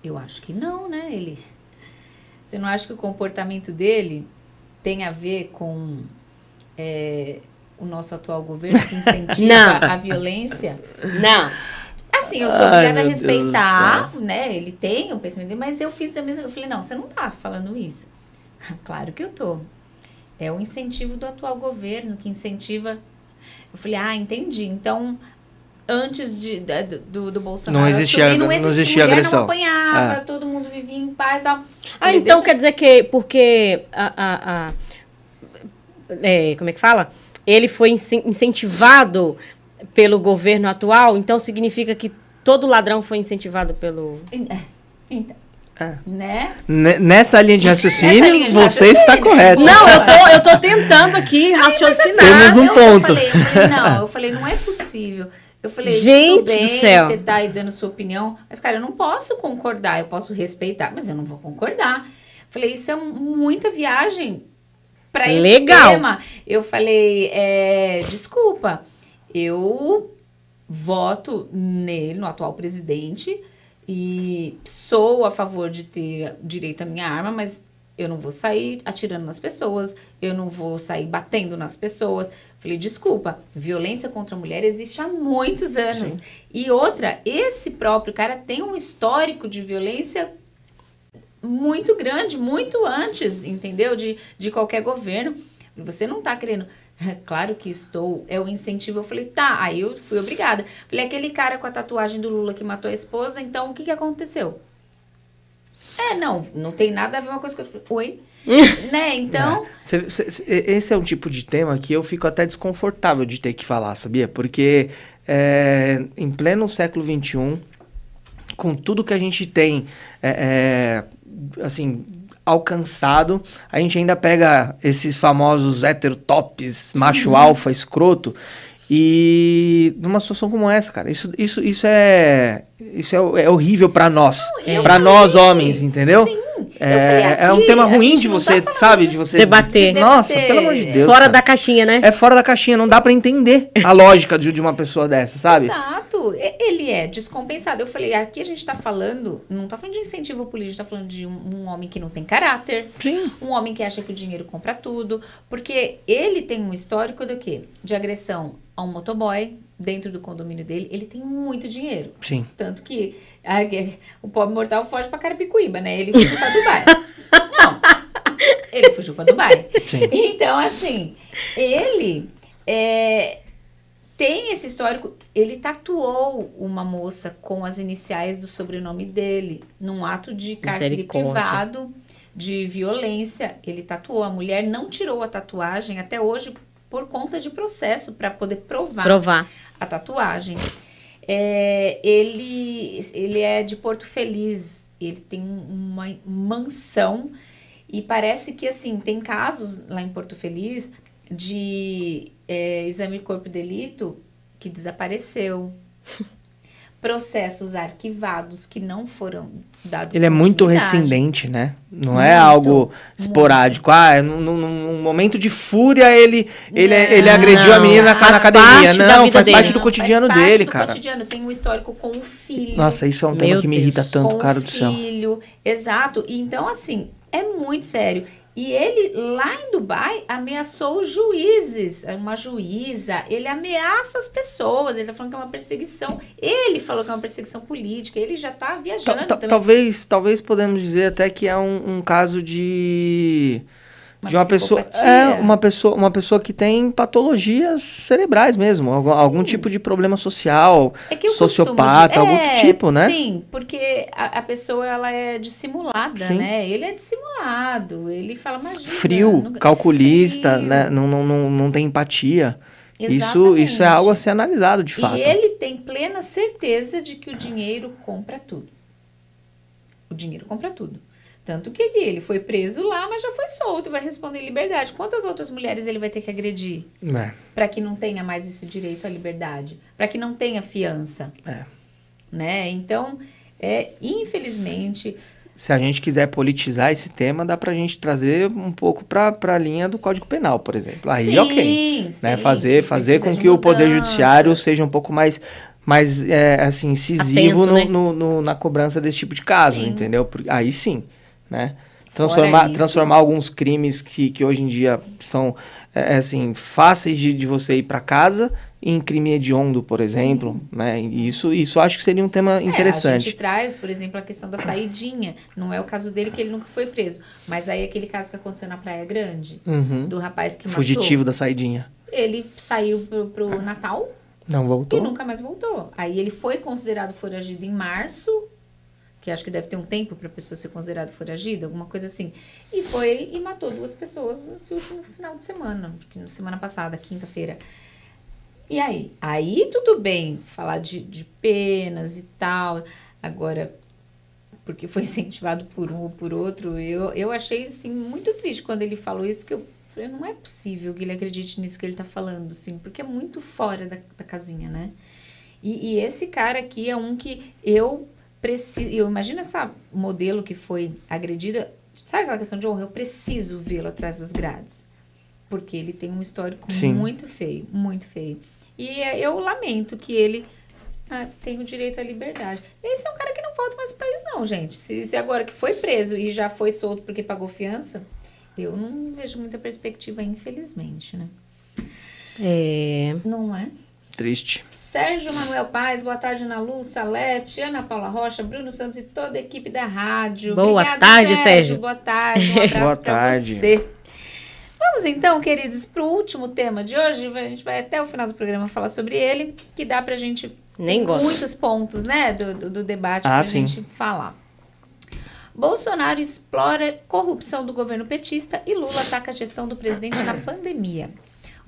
eu acho que não, né? Você não acha que o comportamento dele tem a ver com o nosso atual governo que incentiva a violência? Não. Assim, eu sou obrigada a respeitar, né? Ele tem o pensamento dele, mas eu fiz a mesma... Eu falei, não, você não tá falando isso. Claro que eu tô. É o incentivo do atual governo que incentiva... Eu falei, entendi. Então, antes do Bolsonaro... Não existia mulher, agressão. Não apanhava, todo mundo vivia em paz e tal. Então quer dizer que porque como é que fala? Ele foi incentivado pelo governo atual, então significa que todo ladrão foi incentivado pelo... Então, né? Nessa linha de raciocínio, você está correto. Não, eu tô tentando aqui raciocinar. Temos um ponto. Eu falei, não é possível. Eu falei, gente tudo bem, do céu. você tá aí dando sua opinião, mas, cara, eu não posso concordar, eu posso respeitar, mas eu não vou concordar. Eu falei, isso é muita viagem para esse tema. Eu falei, desculpa, eu voto nele, no atual presidente, e sou a favor de ter direito à minha arma, mas eu não vou sair atirando nas pessoas, eu não vou sair batendo nas pessoas. Falei, desculpa, violência contra a mulher existe há muitos anos. Sim. E outra, esse próprio cara tem um histórico de violência muito grande, muito antes, entendeu? De qualquer governo. Você não tá querendo... Claro que é o incentivo. Eu falei, tá, aí eu fui obrigada. Falei, aquele cara com a tatuagem do Lula que matou a esposa, então o que aconteceu? Não tem nada a ver uma coisa com... Oi? Né, então... Esse é um tipo de tema que eu fico até desconfortável de ter que falar, sabia? Porque em pleno século XXI, com tudo que a gente tem, assim... alcançado, a gente ainda pega esses famosos heterotops, macho alfa, escroto, e numa situação como essa, cara, isso é horrível pra nós, nós homens, entendeu? Sim. É um tema ruim de você, sabe, de você debater. Nossa, pelo amor de Deus. Fora cara. Da caixinha, né? É fora da caixinha, não dá pra entender a lógica de uma pessoa dessa, sabe? Exato. Ele é descompensado. Eu falei, aqui a gente tá falando, não tá falando de incentivo político, tá falando de um homem que não tem caráter. Sim. Um homem que acha que o dinheiro compra tudo. Porque ele tem um histórico do quê? De agressão a um motoboy dentro do condomínio dele. Ele tem muito dinheiro. Sim. Tanto que o pobre mortal foge pra Carapicuíba, né? Ele fugiu pra Dubai. Não. Ele fugiu pra Dubai. Sim. Então, assim, ele Tem esse histórico, ele tatuou uma moça com as iniciais do sobrenome dele, num ato de cárcere privado, de violência. Ele tatuou, a mulher não tirou a tatuagem até hoje por conta de processo, para poder provar a tatuagem. Ele é de Porto Feliz, ele tem uma mansão, e parece que, assim, tem casos lá em Porto Feliz de exame de corpo de delito que desapareceu. Processos arquivados que não foram dados. Ele é muito rescindente, né? Não é algo esporádico. Num momento de fúria, ele agrediu a menina na academia. Não, faz parte do cotidiano dele, cara. Cotidiano. Tem um histórico com o filho. Nossa, isso é um tema que me irrita tanto, cara do céu. Filho, exato. Então, assim, é muito sério. E ele, lá em Dubai, ameaçou os juízes, uma juíza. Ele ameaça as pessoas, ele tá falando que é uma perseguição. Ele falou que é uma perseguição política, ele já tá viajando também. Talvez podemos dizer até que é um caso de uma pessoa que tem patologias cerebrais mesmo, algum tipo de problema social, sociopata, algum tipo, né? Sim, porque a pessoa, ela é dissimulada, né? Ele é dissimulado, ele fala, imagina... Frio, calculista, né? Não tem empatia. Isso é algo a ser analisado, de fato. E ele tem plena certeza de que o dinheiro compra tudo. O dinheiro compra tudo. Tanto que ele foi preso lá, mas já foi solto e vai responder em liberdade. Quantas outras mulheres ele vai ter que agredir? Para que não tenha mais esse direito à liberdade? Para que não tenha fiança? Né? Então, infelizmente... Se a gente quiser politizar esse tema, dá pra gente trazer um pouco pra linha do Código Penal, por exemplo. Aí, sim, né? Fazer com que o Poder Judiciário seja um pouco mais assim, incisivo atento, né? na cobrança desse tipo de caso, entendeu? Aí sim. Né? Transformar alguns crimes que hoje em dia são assim, fáceis de você ir para casa em crime hediondo, por exemplo. Né? E isso acho que seria um tema interessante. A gente traz, por exemplo, a questão da saidinha. Não é o caso dele, que ele nunca foi preso. Mas aí aquele caso que aconteceu na Praia Grande, do rapaz que matou. Fugitivo da saidinha. Ele saiu pro Natal. Não voltou. E nunca mais voltou. Aí ele foi considerado foragido em março, que acho que deve ter um tempo para a pessoa ser considerada foragida, alguma coisa assim. E foi e matou 2 pessoas no último final de semana, na semana passada, quinta-feira. E aí? Aí tudo bem falar de penas e tal. Agora, porque foi incentivado por um ou por outro, eu achei assim, muito triste quando ele falou isso, que eu falei, não é possível que ele acredite nisso que ele está falando, assim, porque é muito fora da casinha, né? E esse cara aqui é um que eu imagino essa modelo que foi agredida, sabe aquela questão de honra? Eu preciso vê-lo atrás das grades, porque ele tem um histórico muito feio, muito feio. E eu lamento que ele tem o direito à liberdade. Esse é um cara que não volta mais pro país, não, gente. Se agora que foi preso e já foi solto porque pagou fiança, eu não vejo muita perspectiva, infelizmente, né? Não é? Triste. Sérgio Manuel Paz, boa tarde, Ana Lu, Salete, Ana Paula Rocha, Bruno Santos e toda a equipe da rádio. Boa tarde, Sérgio. Boa tarde, um abraço para você. Vamos então, queridos, para o último tema de hoje. A gente vai até o final do programa falar sobre ele, que dá pra gente... muitos pontos, né, do debate pra gente falar. Bolsonaro explora corrupção do governo petista e Lula ataca a gestão do presidente na pandemia.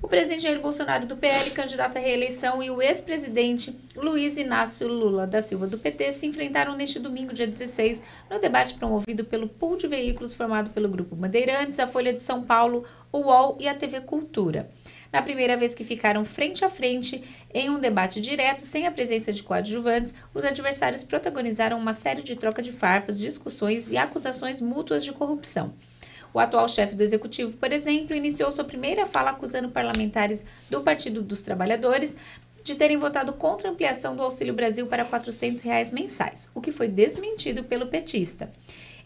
O presidente Jair Bolsonaro, do PL, candidato à reeleição, e o ex-presidente Luiz Inácio Lula da Silva, do PT, se enfrentaram neste domingo, dia 16, no debate promovido pelo pool de veículos formado pelo Grupo Bandeirantes, a Folha de São Paulo, o UOL e a TV Cultura. Na primeira vez que ficaram frente a frente em um debate direto, sem a presença de coadjuvantes, os adversários protagonizaram uma série de troca de farpas, discussões e acusações mútuas de corrupção. O atual chefe do Executivo, por exemplo, iniciou sua primeira fala acusando parlamentares do Partido dos Trabalhadores de terem votado contra a ampliação do Auxílio Brasil para R$ 400 mensais, o que foi desmentido pelo petista.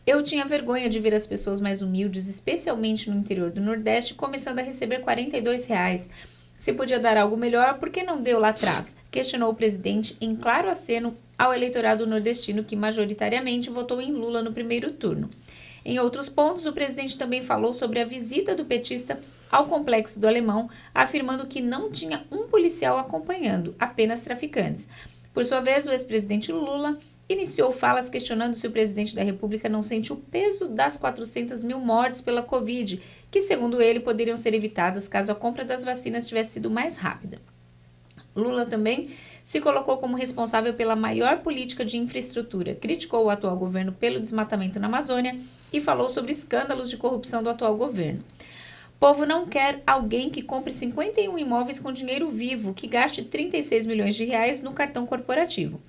Eu tinha vergonha de ver as pessoas mais humildes, especialmente no interior do Nordeste, começando a receber R$ 42. Se podia dar algo melhor, por que não deu lá atrás? Questionou o presidente em claro aceno ao eleitorado nordestino que majoritariamente votou em Lula no primeiro turno. Em outros pontos, o presidente também falou sobre a visita do petista ao Complexo do Alemão, afirmando que não tinha um policial acompanhando, apenas traficantes. Por sua vez, o ex-presidente Lula iniciou falas questionando se o presidente da República não sente o peso das 400 mil mortes pela Covid, que, segundo ele, poderiam ser evitadas caso a compra das vacinas tivesse sido mais rápida. Lula também se colocou como responsável pela maior política de infraestrutura, criticou o atual governo pelo desmatamento na Amazônia e falou sobre escândalos de corrupção do atual governo. O povo não quer alguém que compre 51 imóveis com dinheiro vivo, que gaste 36 milhões de reais no cartão corporativo.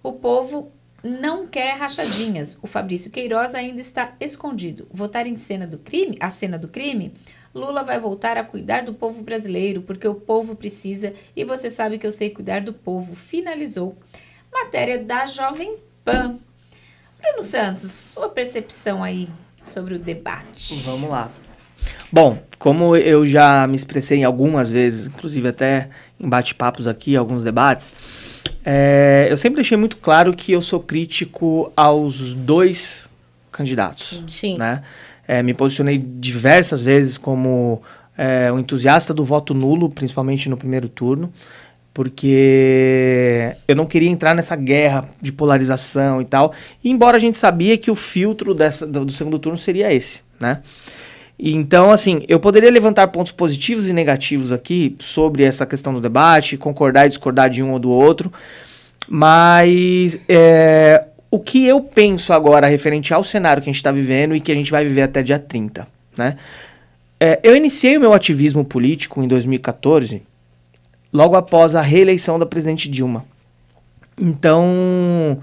O povo não quer rachadinhas. O Fabrício Queiroz ainda está escondido. Votar em cena do crime, a cena do crime? Lula vai voltar a cuidar do povo brasileiro, porque o povo precisa e você sabe que eu sei cuidar do povo. Finalizou. Matéria da Jovem Pan. Bruno Santos, sua percepção aí sobre o debate. Vamos lá. Bom, como eu já me expressei algumas vezes, inclusive até em bate-papos aqui, alguns debates, eu sempre deixei muito claro que eu sou crítico aos dois candidatos. Sim. Né? Me posicionei diversas vezes como um entusiasta do voto nulo, principalmente no primeiro turno, porque eu não queria entrar nessa guerra de polarização e tal, e embora a gente sabia que o filtro do segundo turno seria esse, né? Então, assim, eu poderia levantar pontos positivos e negativos aqui sobre essa questão do debate, concordar e discordar de um ou do outro, mas o que eu penso agora referente ao cenário que a gente está vivendo e que a gente vai viver até dia 30, né? Eu iniciei o meu ativismo político em 2014, logo após a reeleição da presidente Dilma. Então,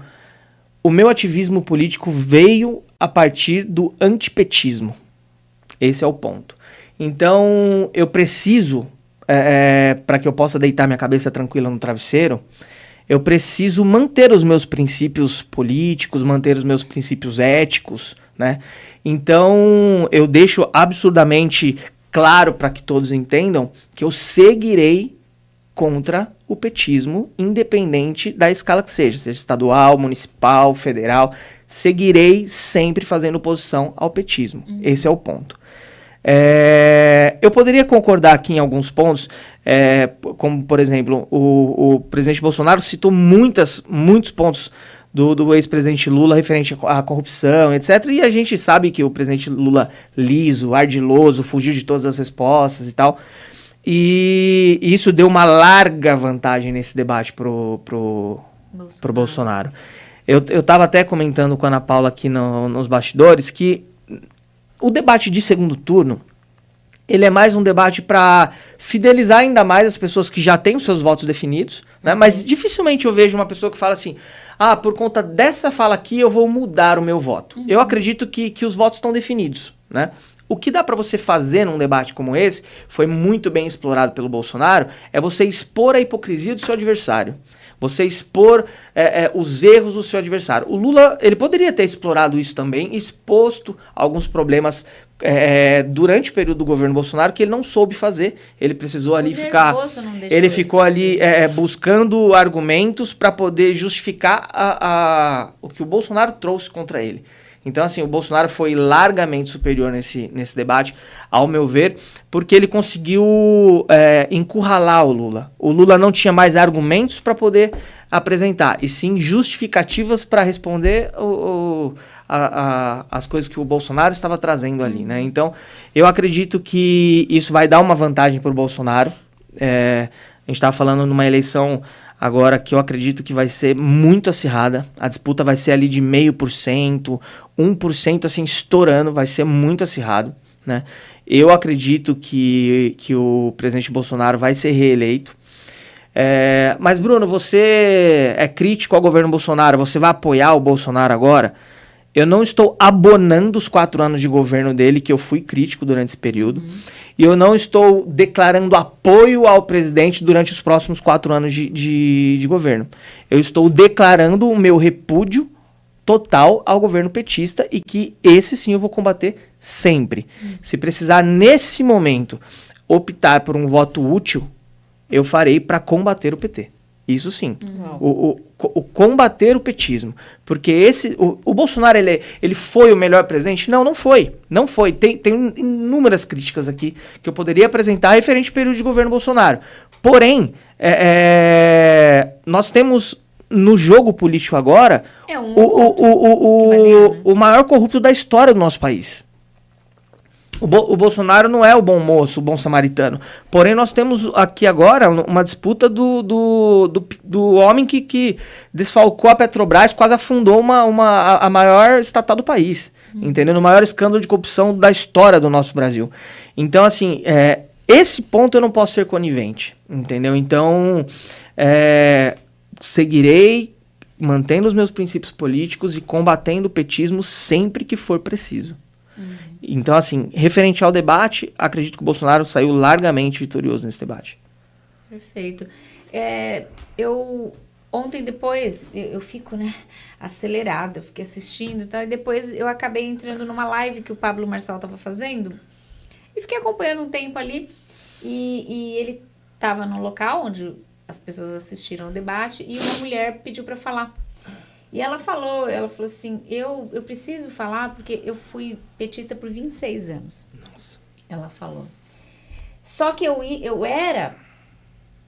o meu ativismo político veio a partir do antipetismo. Esse é o ponto. Então, eu preciso, para que eu possa deitar minha cabeça tranquila no travesseiro, eu preciso manter os meus princípios políticos, manter os meus princípios éticos, né? Então, eu deixo absurdamente claro para que todos entendam que eu seguirei contra o petismo, independente da escala que seja estadual, municipal, federal, seguirei sempre fazendo oposição ao petismo. Esse é o ponto. Eu poderia concordar aqui em alguns pontos, como, por exemplo, o presidente Bolsonaro citou muitos pontos do ex-presidente Lula referente à corrupção, etc. E a gente sabe que o presidente Lula, liso, ardiloso, fugiu de todas as respostas e tal. E isso deu uma larga vantagem nesse debate pro Bolsonaro. Eu estava até comentando com a Ana Paula aqui nos bastidores que o debate de segundo turno, ele é mais um debate para fidelizar ainda mais as pessoas que já têm os seus votos definidos, né? Mas dificilmente eu vejo uma pessoa que fala assim, por conta dessa fala aqui eu vou mudar o meu voto. Eu acredito que os votos estão definidos, né? O que dá para você fazer num debate como esse, foi muito bem explorado pelo Bolsonaro, é você expor a hipocrisia do seu adversário. Você expor os erros do seu adversário. O Lula, ele poderia ter explorado isso também, exposto alguns problemas durante o período do governo Bolsonaro que ele não soube fazer. Ele precisou ali ficar... Ele ficou ali buscando argumentos para poder justificar o que o Bolsonaro trouxe contra ele. Então, assim, o Bolsonaro foi largamente superior nesse debate, ao meu ver, porque ele conseguiu encurralar o Lula. O Lula não tinha mais argumentos para poder apresentar, e sim justificativas para responder as coisas que o Bolsonaro estava trazendo ali, né? Então, eu acredito que isso vai dar uma vantagem para o Bolsonaro. A gente estava falando numa eleição agora que eu acredito que vai ser muito acirrada. A disputa vai ser ali de 0,5%, 1%, assim, estourando, vai ser muito acirrado, né? Eu acredito que o presidente Bolsonaro vai ser reeleito. Mas, Bruno, você é crítico ao governo Bolsonaro, você vai apoiar o Bolsonaro agora? Eu não estou abonando os 4 anos de governo dele, que eu fui crítico durante esse período, e eu não estou declarando apoio ao presidente durante os próximos 4 anos de governo. Eu estou declarando o meu repúdio total ao governo petista e que esse sim eu vou combater sempre. Se precisar, nesse momento, optar por um voto útil, eu farei para combater o PT. Isso sim. O combater o petismo. Porque o Bolsonaro, ele foi o melhor presidente? Não, não foi. Não foi. Tem inúmeras críticas aqui que eu poderia apresentar referente ao período de governo Bolsonaro. Porém, nós temos no jogo político agora o maior corrupto da história do nosso país. O Bolsonaro não é o bom moço, o bom samaritano. Porém, nós temos aqui agora uma disputa do homem que desfalcou a Petrobras, quase afundou a maior estatal do país. Entendeu? O maior escândalo de corrupção da história do nosso Brasil. Então, assim, esse ponto eu não posso ser conivente. Entendeu? Então, seguirei mantendo os meus princípios políticos e combatendo o petismo sempre que for preciso. Então, assim, referente ao debate, acredito que o Bolsonaro saiu largamente vitorioso nesse debate. Perfeito. Ontem depois, eu fico, acelerada, eu fiquei assistindo e tal, e depois eu acabei entrando numa live que o Pablo Marçal estava fazendo, e fiquei acompanhando um tempo ali, e ele estava num local onde as pessoas assistiram o debate, e uma mulher pediu para falar. E ela falou assim, eu preciso falar porque eu fui petista por 26 anos. Nossa. Ela falou. Só que eu era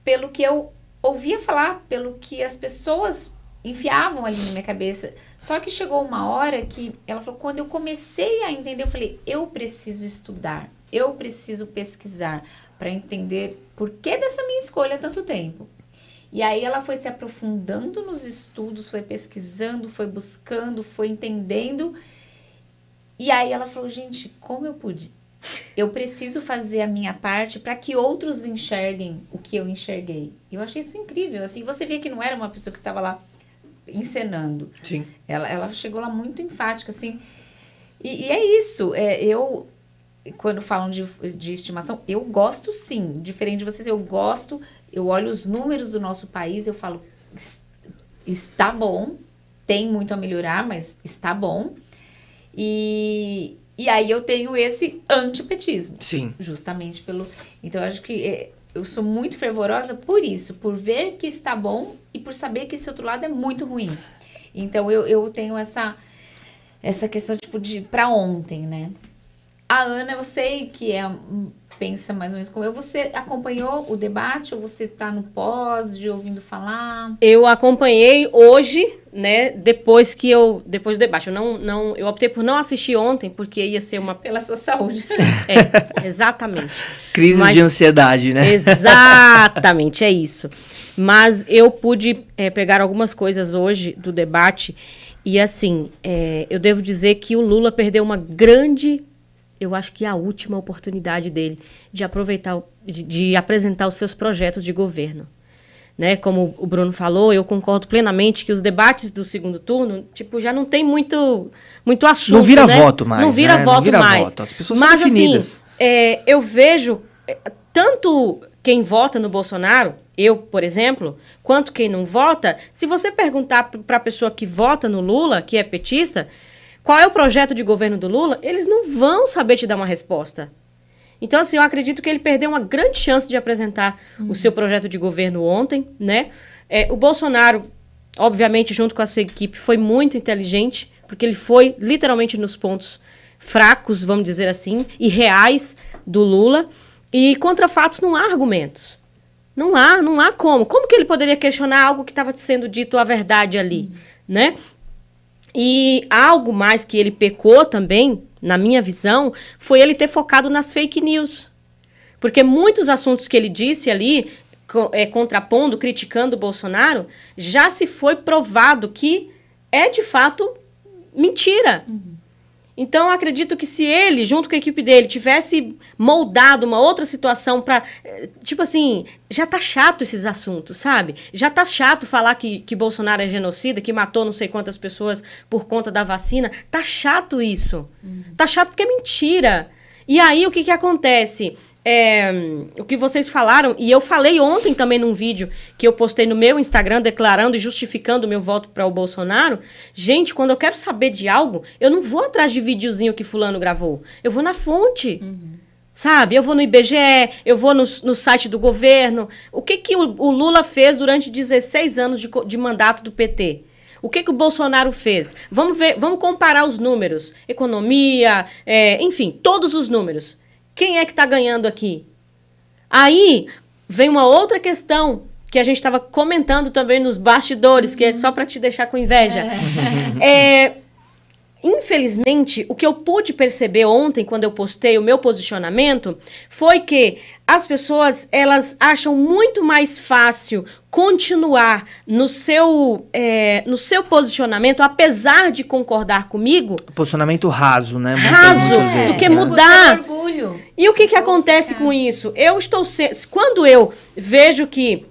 pelo que eu ouvia falar, pelo que as pessoas enfiavam ali na minha cabeça. Só que chegou uma hora que, ela falou, quando eu comecei a entender, eu falei, eu preciso estudar, eu preciso pesquisar para entender por que dessa minha escolha há tanto tempo. E aí ela foi se aprofundando nos estudos, foi pesquisando, foi buscando, foi entendendo. E aí ela falou, gente, como eu pude? Eu preciso fazer a minha parte para que outros enxerguem o que eu enxerguei. Eu achei isso incrível. Assim, você via que não era uma pessoa que estava lá encenando. Sim. Ela chegou lá muito enfática, assim. E é isso. Eu, quando falam de estimação, eu gosto sim. Diferente de vocês, eu gosto. Eu olho os números do nosso país, eu falo, está bom, tem muito a melhorar, mas está bom. E aí eu tenho esse antipetismo. Sim. Justamente pelo... Então, eu acho que eu sou muito fervorosa por isso, por ver que está bom e por saber que esse outro lado é muito ruim. Então, eu tenho essa questão, tipo, de pra ontem, né? A Ana, eu sei que pensa mais ou menos como eu. Você acompanhou o debate ou você está no pós, ouvindo falar? Eu acompanhei hoje, né, depois do debate. Eu optei por não assistir ontem, porque ia ser uma... Pela sua saúde. Exatamente. Crise de ansiedade, né? Exatamente, é isso. Mas eu pude pegar algumas coisas hoje do debate e, assim, eu devo dizer que o Lula perdeu uma grande... Eu acho que é a última oportunidade dele de aproveitar, de apresentar os seus projetos de governo. Né? Como o Bruno falou, eu concordo plenamente que os debates do segundo turno, tipo, já não tem muito assunto. Não vira né? voto mais. Não vira voto não vira mais. Voto. As pessoas são definidas. Assim, eu vejo tanto quem vota no Bolsonaro, eu, por exemplo, quanto quem não vota, se você perguntar para a pessoa que vota no Lula, que é petista, qual é o projeto de governo do Lula, eles não vão saber te dar uma resposta. Então, assim, eu acredito que ele perdeu uma grande chance de apresentar o seu projeto de governo ontem, né? O Bolsonaro, obviamente, junto com a sua equipe, foi muito inteligente, porque ele foi literalmente nos pontos fracos, vamos dizer assim, e reais do Lula. E contra fatos não há argumentos. Não há como. Como que ele poderia questionar algo que estava sendo dito a verdade ali, né? E algo mais que ele pecou também, na minha visão, foi ele ter focado nas fake news. Porque muitos assuntos que ele disse ali, contrapondo, criticando o Bolsonaro, já se foi provado que é, de fato, mentira. Então, eu acredito que se ele, junto com a equipe dele, tivesse moldado uma outra situação para... Tipo assim, já tá chato esses assuntos, sabe? Já tá chato falar que Bolsonaro é genocida, que matou não sei quantas pessoas por conta da vacina. Tá chato isso. Tá chato porque é mentira. E aí, o que acontece? O que vocês falaram, e eu falei ontem também num vídeo que eu postei no meu Instagram declarando e justificando o meu voto para o Bolsonaro. Gente, quando eu quero saber de algo, eu não vou atrás de videozinho que fulano gravou. Eu vou na fonte. Sabe? Eu vou no IBGE, eu vou no site do governo. O que o Lula fez durante 16 anos de mandato do PT? O que o Bolsonaro fez? Vamos ver, vamos comparar os números. Economia, enfim, todos os números. Quem é que está ganhando aqui? Aí vem uma outra questão que a gente estava comentando também nos bastidores, que é só para te deixar com inveja. Infelizmente, o que eu pude perceber ontem, quando eu postei o meu posicionamento, foi que as pessoas, elas acham muito mais fácil continuar no seu posicionamento, apesar de concordar comigo. Posicionamento raso, né? Raso, do que mudar. Orgulho. E o que acontece com isso? Quando eu vejo que...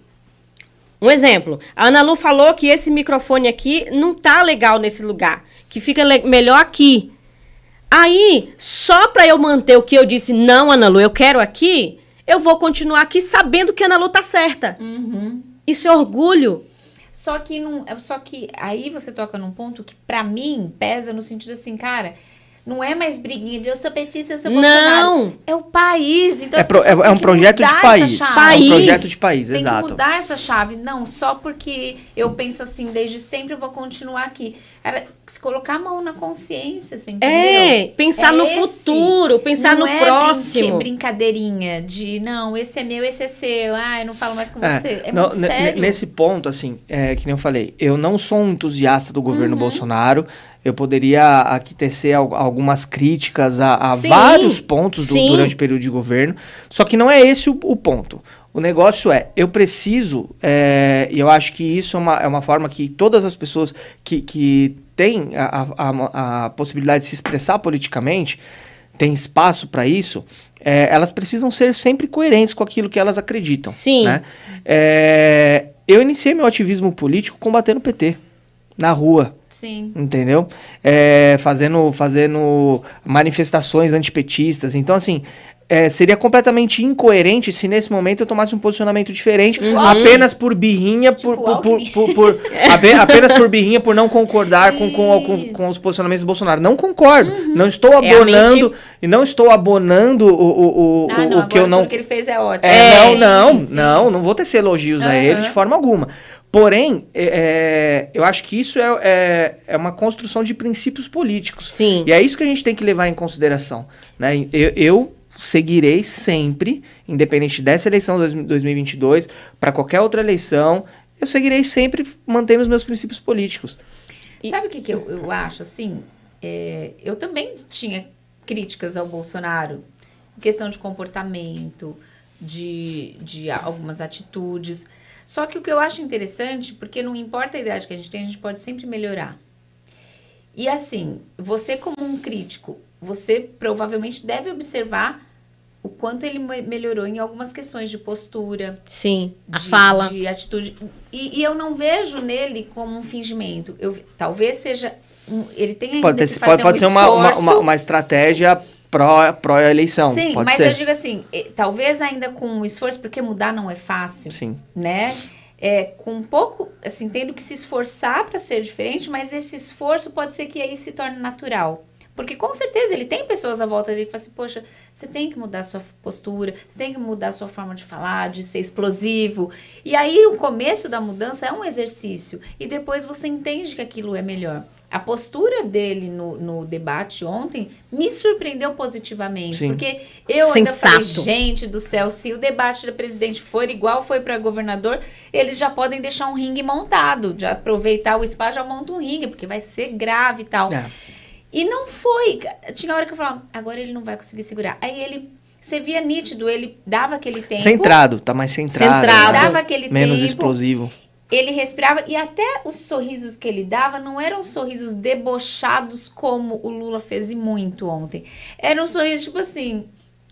Um exemplo, a Ana Lu falou que esse microfone aqui não tá legal nesse lugar, que fica melhor aqui. Aí, só para eu manter o que eu disse, não, Ana Lu, eu quero aqui, eu vou continuar aqui sabendo que a Ana Lu tá certa. Isso é orgulho. Só que aí você toca num ponto que, pra mim, pesa no sentido assim, cara... Não é mais briguinha de eu sou petista, eu sou Bolsonaro. Não. É o país. Então é um projeto de país. É um projeto de país, exato. Tem que mudar essa chave. Não, só porque eu penso assim, desde sempre eu vou continuar aqui. Era se colocar a mão na consciência, assim, entendeu? Pensar no futuro, pensar no próximo. Não é brincadeirinha de, não, esse é meu, esse é seu. Eu não falo mais com você. É muito sério. Nesse ponto, assim, que nem eu falei, eu não sou um entusiasta do governo Bolsonaro. Eu poderia aqui tecer algumas críticas a vários pontos durante o período de governo, só que não é esse o ponto. O negócio eu preciso, e eu acho que isso é uma forma que todas as pessoas que têm a possibilidade de se expressar politicamente, têm espaço para isso, elas precisam ser sempre coerentes com aquilo que elas acreditam. Sim. Né? Eu iniciei meu ativismo político combatendo o PT, na rua. Sim. Entendeu? Fazendo manifestações antipetistas. Então, assim, seria completamente incoerente se nesse momento eu tomasse um posicionamento diferente, apenas por birrinha, apenas por birrinha, por não concordar com os posicionamentos do Bolsonaro. Não concordo. Não estou abonando, não o que eu não... Tudo que ele fez é ótimo. Não vou tecer elogios a ele de forma alguma. Porém, eu acho que isso é uma construção de princípios políticos. Sim. E é isso que a gente tem que levar em consideração. Né? Eu seguirei sempre, independente dessa eleição de 2022, para qualquer outra eleição, eu seguirei sempre mantendo os meus princípios políticos. Sabe o que eu acho, assim? Eu também tinha críticas ao Bolsonaro, em questão de comportamento, de algumas atitudes. Só que o que eu acho interessante, porque não importa a idade que a gente pode sempre melhorar. E assim, você como um crítico, você provavelmente deve observar o quanto ele melhorou em algumas questões de postura. Sim, a fala. De atitude. E eu não vejo nele como um fingimento. Talvez seja... ele tenha ainda pode ser uma estratégia pró-eleição. Sim, pode mas ser. Eu digo assim, talvez ainda com um esforço, porque mudar não é fácil. Sim. Né? Com um pouco, assim, tendo que se esforçar para ser diferente, mas esse esforço pode ser que aí se torne natural. Porque com certeza ele tem pessoas à volta dele que falam assim, poxa, você tem que mudar a sua postura, você tem que mudar a sua forma de falar, de ser explosivo. E aí o começo da mudança é um exercício. E depois você entende que aquilo é melhor. A postura dele no debate ontem me surpreendeu positivamente. Sim. Porque eu ainda falei, gente do céu, se o debate da presidente for igual foi para governador, eles já podem deixar um ringue montado, já aproveitar o espaço, já monta um ringue, porque vai ser grave e tal. E não foi. Tinha hora que eu falava, agora ele não vai conseguir segurar. Aí você via nítido, ele dava aquele tempo. Centrado, tá mais centrado. Dava aquele menos tempo. Explosivo. Ele respirava, e até os sorrisos que ele dava não eram sorrisos debochados como o Lula fez muito ontem. Era um sorriso tipo assim...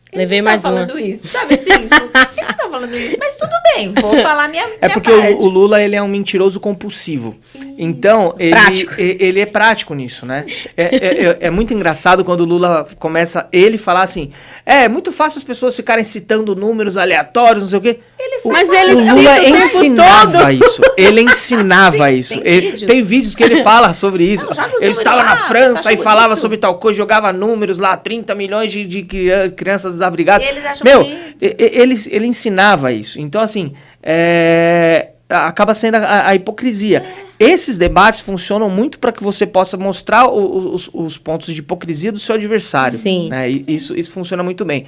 Ele Levei não mais tá falando isso, sabe assim? Tipo, ele não tá falando isso, mas tudo bem, vou falar minha porque parte. O Lula, ele é um mentiroso compulsivo. Isso. Então, ele é prático nisso, né? É muito engraçado quando o Lula começa, ele falar assim, é muito fácil as pessoas ficarem citando números aleatórios, não sei o quê. Mas ele o Lula ensinava isso. Ele ensinava isso. Tem vídeos que ele fala sobre isso. Ele estava na França e falava sobre tal coisa, jogava números lá, 30 milhões de crianças desabrigados. Eles acham Meu, bonito. ele ensinava isso. Então, assim, acaba sendo a hipocrisia. Esses debates funcionam muito para que você possa mostrar os pontos de hipocrisia do seu adversário. Sim. Né? Isso funciona muito bem.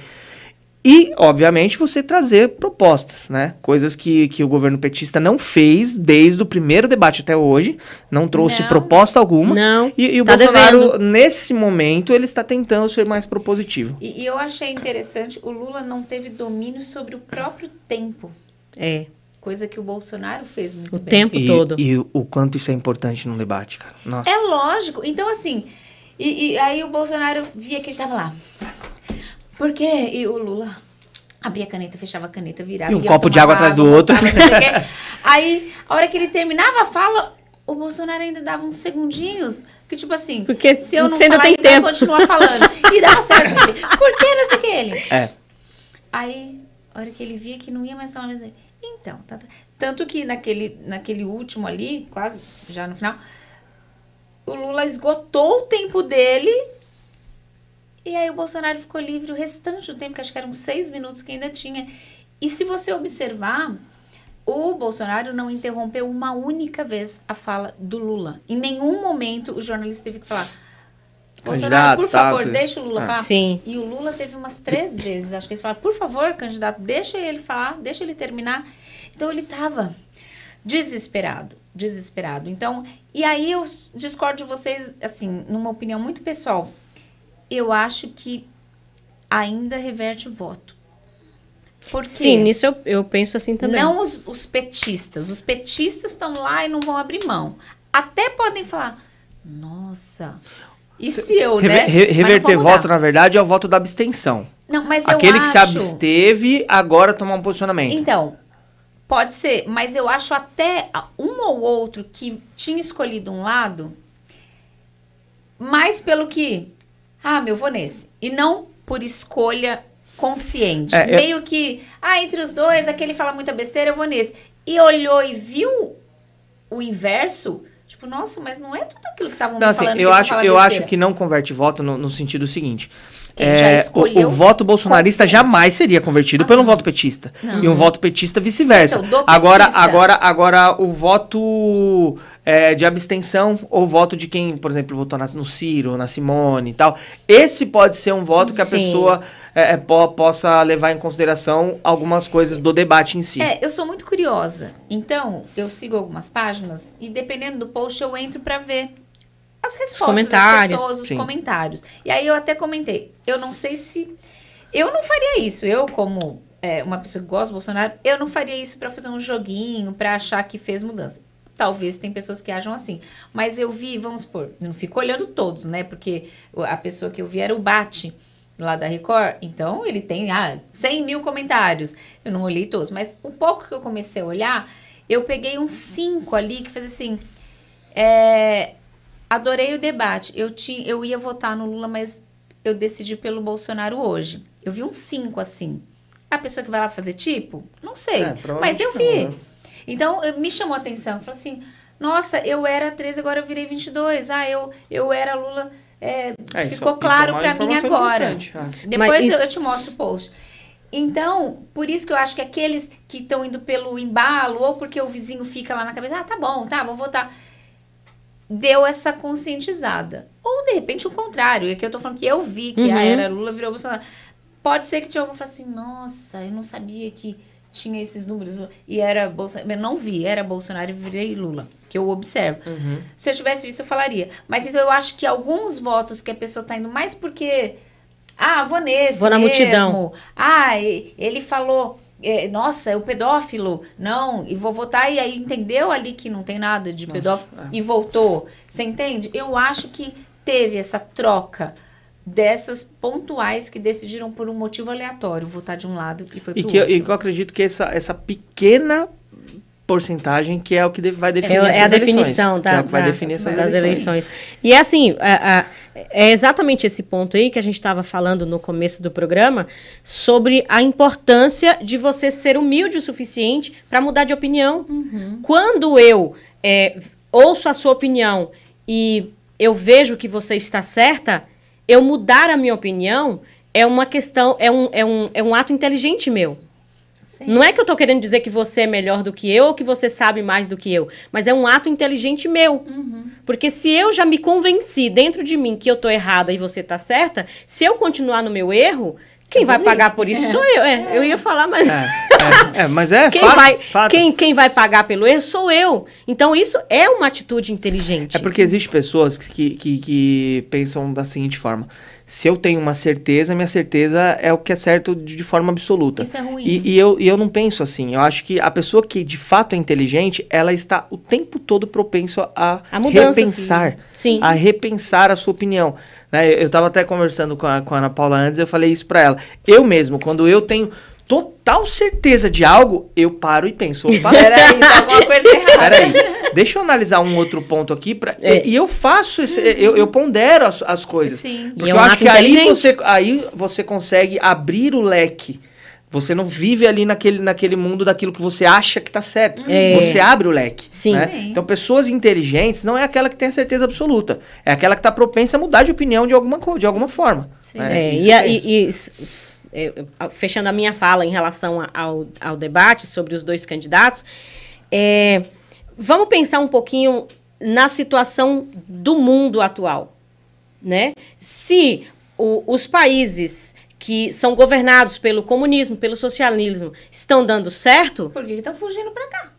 E, obviamente, você trazer propostas, né? Coisas que o governo petista não fez desde o primeiro debate até hoje. Não trouxe proposta alguma. Não. E o Tá Bolsonaro, devendo. nesse momento, ele está tentando ser mais propositivo. E eu achei interessante, o Lula não teve domínio sobre o próprio tempo. É. Coisa que o Bolsonaro fez muito O bem. tempo todo. E o quanto isso é importante num debate, cara. Nossa. É lógico. Então, assim, e aí o Bolsonaro via que ele tava lá. Por quê? E o Lula abria a caneta, fechava a caneta, virava. E um copo de água atrás do outro. Voltava, não sei o quê. Aí, a hora que ele terminava a fala, o Bolsonaro ainda dava uns segundinhos. Que tipo assim, Porque se eu não você ainda falar, tem ele vai tempo. continuar falando. E dava certo pra ele. Por que não sei o que ele? Aí, a hora que ele via que não ia mais falar, mais ele, então, tá. Tanto que naquele último ali, quase já no final, o Lula esgotou o tempo dele e aí o Bolsonaro ficou livre o restante do tempo, que acho que eram 6 minutos que ainda tinha. E se você observar, o Bolsonaro não interrompeu uma única vez a fala do Lula. Em nenhum momento o jornalista teve que falar, Bolsonaro, por favor, deixa o Lula falar. Sim. E o Lula teve umas 3 vezes, acho que eles falaram, por favor, candidato, deixa ele falar, deixa ele terminar. Então ele estava desesperado. Então, e aí eu discordo de vocês, assim, numa opinião muito pessoal. Eu acho que ainda reverte o voto. Por quê? Sim, nisso eu penso assim também. Não os petistas. Os petistas estão lá e não vão abrir mão. Até podem falar, nossa, e se eu, né? Reverter voto, na verdade, é o voto da abstenção. Não, mas Aquele eu que acho... se absteve, agora tomar um posicionamento. Então, pode ser, mas eu acho até um ou outro que tinha escolhido um lado, mais pelo que, eu vou nesse. E não por escolha consciente. Meio que, entre os dois, aquele fala muita besteira, eu vou nesse. E olhou e viu o inverso, tipo, nossa, mas não é tudo aquilo que estavam me falando. Eu acho que não converte voto no sentido seguinte. Já escolheu o voto bolsonarista jamais seria convertido pelo voto petista. Não. E um voto petista vice-versa. Então, agora, o voto de abstenção ou voto de quem, por exemplo, votou no Ciro, na Simone e tal, esse pode ser um voto que a pessoa possa levar em consideração algumas coisas do debate em si. Eu sou muito curiosa. Então, eu sigo algumas páginas e dependendo do post eu entro pra ver as respostas das pessoas, os comentários. E aí eu até comentei, eu não sei se... Eu não faria isso. Eu, como uma pessoa que gosta do Bolsonaro, eu não faria isso pra fazer um joguinho, pra achar que fez mudança. Talvez tem pessoas que acham assim. Mas eu vi, vamos supor, eu não fico olhando todos, né? Porque a pessoa que eu vi era o Bate, lá da Record. Então, ele tem 100 mil comentários. Eu não olhei todos. Mas um pouco que eu comecei a olhar, eu peguei uns 5 ali que fez assim... Adorei o debate. Eu ia votar no Lula, mas eu decidi pelo Bolsonaro hoje. Eu vi uns 5 assim. A pessoa que vai lá fazer tipo? Não sei. Mas eu vi. Não, né? Então, me chamou a atenção. Falei assim, nossa, eu era 13, agora eu virei 22. Eu era Lula. Ficou claro pra mim agora. Depois eu te mostro o post. Então, por isso que eu acho que aqueles que estão indo pelo embalo, ou porque o vizinho fica lá na cabeça, tá bom, vou votar. Deu essa conscientizada. Ou, de repente, o contrário. E aqui eu tô falando que eu vi que era Lula, virou Bolsonaro. Pode ser que tinha alguém que fale assim, nossa, eu não sabia que tinha esses números. E era Bolsonaro. Eu não vi, era Bolsonaro e virei Lula. Que eu observo. Se eu tivesse visto, eu falaria. Mas então eu acho que alguns votos que a pessoa tá indo mais porque... vou nesse vou na mesmo. multidão. Ele falou... nossa, é o pedófilo, não, e vou votar, e aí entendeu ali que não tem nada de pedófilo, e voltou, você entende? Eu acho que teve essa troca dessas pontuais que decidiram por um motivo aleatório, votar de um lado e foi pro outro. E que eu acredito que essa pequena porcentagem que é o que vai definir essas eleições. É a definição, tá? É o que vai definir essas eleições. E é assim, é exatamente esse ponto aí que a gente estava falando no começo do programa, sobre a importância de você ser humilde o suficiente para mudar de opinião. Quando eu ouço a sua opinião e eu vejo que você está certa, eu mudar a minha opinião é uma questão, é um ato inteligente meu. Sim. Não é que eu tô querendo dizer que você é melhor do que eu ou que você sabe mais do que eu, mas é um ato inteligente meu. Porque se eu já me convenci dentro de mim que eu tô errada e você tá certa, se eu continuar no meu erro, quem vai pagar por isso sou eu. Eu ia falar, mas... mas é fato. Quem vai pagar pelo erro sou eu. Então, isso é uma atitude inteligente. É porque existem pessoas que pensam da seguinte forma. Se eu tenho uma certeza, minha certeza é o que é certo de forma absoluta. Isso é ruim. E eu não penso assim. Eu acho que a pessoa que de fato é inteligente, ela está o tempo todo propensa a mudança, repensar. Sim. A repensar a sua opinião. Né? Eu estava até conversando com a Ana Paula antes, eu falei isso para ela. Eu mesmo, quando eu tenho total certeza de algo, eu paro e penso, opa, peraí, tá alguma coisa errada. Peraí, deixa eu analisar um outro ponto aqui. E eu faço, eu pondero as coisas. Sim. Porque eu acho que aí você consegue abrir o leque. Você não vive ali naquele mundo daquilo que você acha que tá certo. Você abre o leque. Sim. Né? Sim. Então, pessoas inteligentes não é aquela que tem a certeza absoluta. É aquela que tá propensa a mudar de opinião de alguma forma. Sim. Né? Fechando a minha fala em relação ao debate sobre os dois candidatos, vamos pensar um pouquinho na situação do mundo atual, né? Se os países que são governados pelo comunismo, pelo socialismo, estão dando certo... Por que estão fugindo pra cá?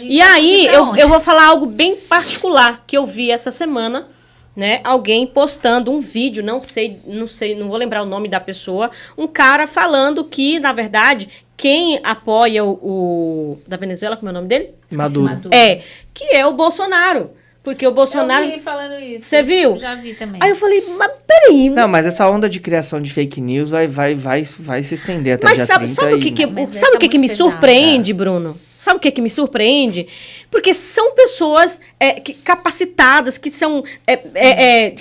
E aí, eu vou falar algo bem particular que eu vi essa semana, né? Alguém postando um vídeo, não vou lembrar o nome da pessoa, um cara falando que, na verdade, quem apoia o da Venezuela, como é o nome dele? Maduro. Que é o Bolsonaro. Porque o Bolsonaro... Eu vi falando isso. Você viu? Já vi também. Aí eu falei, mas peraí... Não, mas essa onda de criação de fake news vai se estender até dia 30. Sabe o que me surpreende, Bruno? Sabe o que me surpreende? Porque são pessoas capacitadas, que são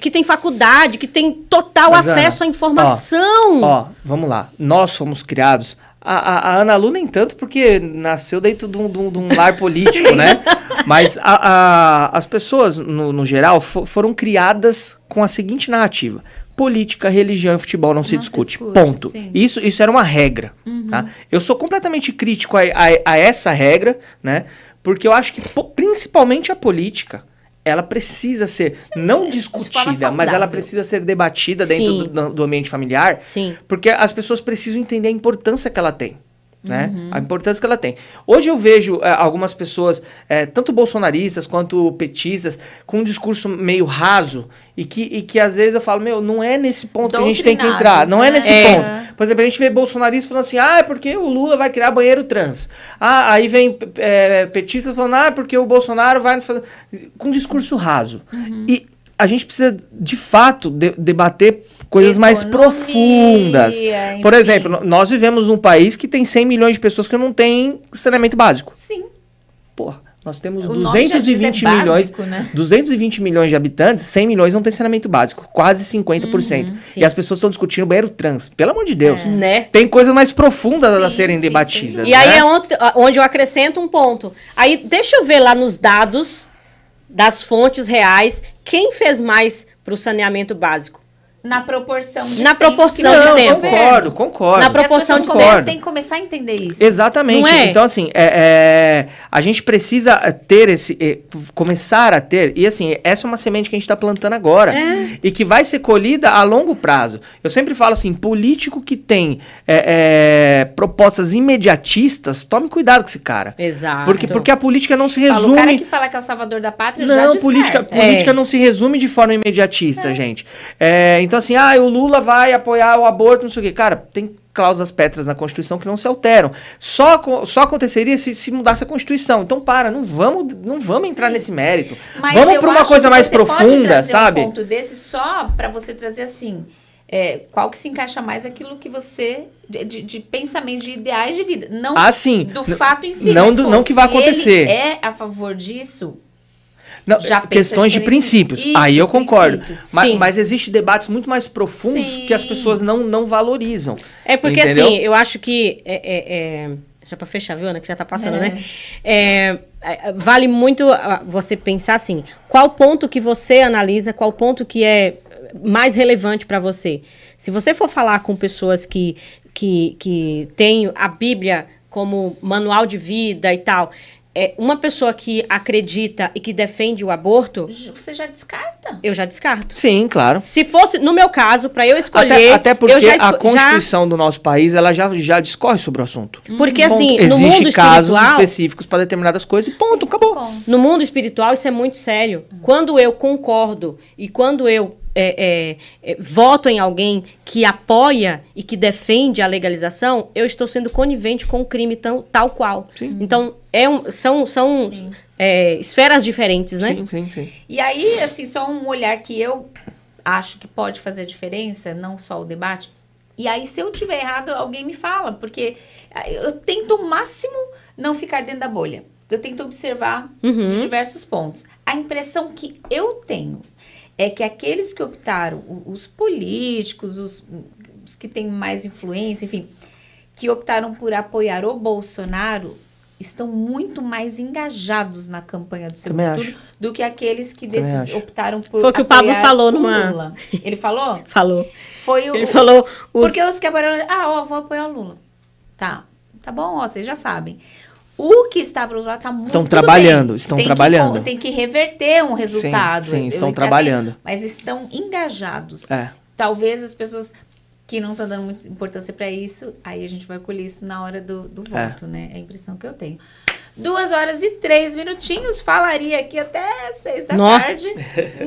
que têm faculdade, que têm total acesso à informação. Vamos lá. Nós somos criados... A Ana Lu nem tanto, porque nasceu dentro de um lar político, né? Mas as pessoas, no geral, foram criadas com a seguinte narrativa. Política, religião e futebol não se discute. Ponto. Isso era uma regra. Tá? Eu sou completamente crítico a essa regra, né? Porque eu acho que, principalmente a política, ela precisa ser não discutida, mas ela precisa ser debatida dentro do ambiente familiar. Sim. Porque as pessoas precisam entender a importância que ela tem. Né? A importância que ela tem. Hoje eu vejo algumas pessoas, tanto bolsonaristas quanto petistas, com um discurso meio raso e que às vezes eu falo, não é nesse ponto que a gente tem que entrar. Não é nesse ponto. Por exemplo, a gente vê bolsonaristas falando assim, é porque o Lula vai criar banheiro trans. Aí vem petistas falando, porque o Bolsonaro vai... Com um discurso raso. E a gente precisa, de fato, debater coisas mais profundas. Enfim. Por exemplo, nós vivemos num país que tem 100 milhões de pessoas que não têm saneamento básico. Sim. Porra, nós temos O nome já diz, 220 básico, milhões, né? 220 milhões de habitantes, 100 milhões não tem saneamento básico, quase 50%. Sim. E as pessoas estão discutindo banheiro trans, pelo amor de Deus. Né? Tem coisas mais profundas a serem debatidas. E aí é onde eu acrescento um ponto. Aí, deixa eu ver lá nos dados das fontes reais, quem fez mais para o saneamento básico? Na proporção de Na tempo proporção que de não, tempo. Concordo. Na proporção as de pessoas concordo. têm que começar a entender isso. Exatamente. Não é? Então, assim, a gente precisa ter começar a ter, e assim, essa é uma semente que a gente está plantando agora, e que vai ser colhida a longo prazo. Eu sempre falo assim, político que tem propostas imediatistas, tome cuidado com esse cara. Exato. Porque a política não se Fala, resume... o cara que fala que é o salvador da pátria já Não, descarta. política não se resume de forma imediatista, gente. Então, assim, o Lula vai apoiar o aborto, não sei o quê. Cara, tem cláusulas pétreas na Constituição que não se alteram. Só aconteceria se mudasse a Constituição. Então, não vamos entrar nesse mérito. Mas vamos eu para uma acho coisa que mais você pode profunda, trazer sabe? um ponto desse só para você trazer assim, qual que se encaixa mais aquilo que você de pensamentos, de ideais de vida, não sim. do fato em si, Não mas, não que vai acontecer. Ele é a favor disso. Não, questões de princípios. Isso, aí eu concordo. princípios. Mas existem debates muito mais profundos que as pessoas não valorizam. É porque, entendeu? assim, eu acho que... Só para fechar, viu, Ana, que já tá passando, né? Vale muito você pensar assim, qual ponto que você analisa, qual ponto que é mais relevante para você. Se você for falar com pessoas que têm a Bíblia como manual de vida e tal, uma pessoa que acredita e que defende o aborto... Você já descarta? Eu já descarto. Sim, claro. Se fosse, no meu caso, para eu escolher... Até porque a Constituição do nosso país, ela já discorre sobre o assunto. Porque, assim, no mundo espiritual... Existem casos espiritual, específicos para determinadas coisas e ponto, acabou. No mundo espiritual, isso é muito sério. Quando eu concordo e quando eu voto em alguém que apoia e que defende a legalização, eu estou sendo conivente com o crime tal qual. Sim. Então, são esferas diferentes, né? Sim. E aí, assim, só um olhar que eu acho que pode fazer a diferença, não só o debate. E aí, se eu tiver errado, alguém me fala, porque eu tento ao máximo não ficar dentro da bolha. Eu tento observar de diversos pontos. A impressão que eu tenho é que aqueles que optaram, os políticos, os que têm mais influência, enfim, que optaram por apoiar o Bolsonaro, estão muito mais engajados na campanha do seu futuro do que aqueles que optaram por foi o que o Pablo falou numa... Lula. Ele falou? Falou. Ele falou... Porque os que apoiaram... vou apoiar o Lula. Tá bom, vocês já sabem. O que está para o outro lado está muito Estão trabalhando. Tem que reverter um resultado. Sim, estão trabalhando. Mas estão engajados. É. Talvez as pessoas que não estão dando muita importância para isso, aí a gente vai colher isso na hora do voto, né? É a impressão que eu tenho. 2h03, falaria aqui até 6 da tarde.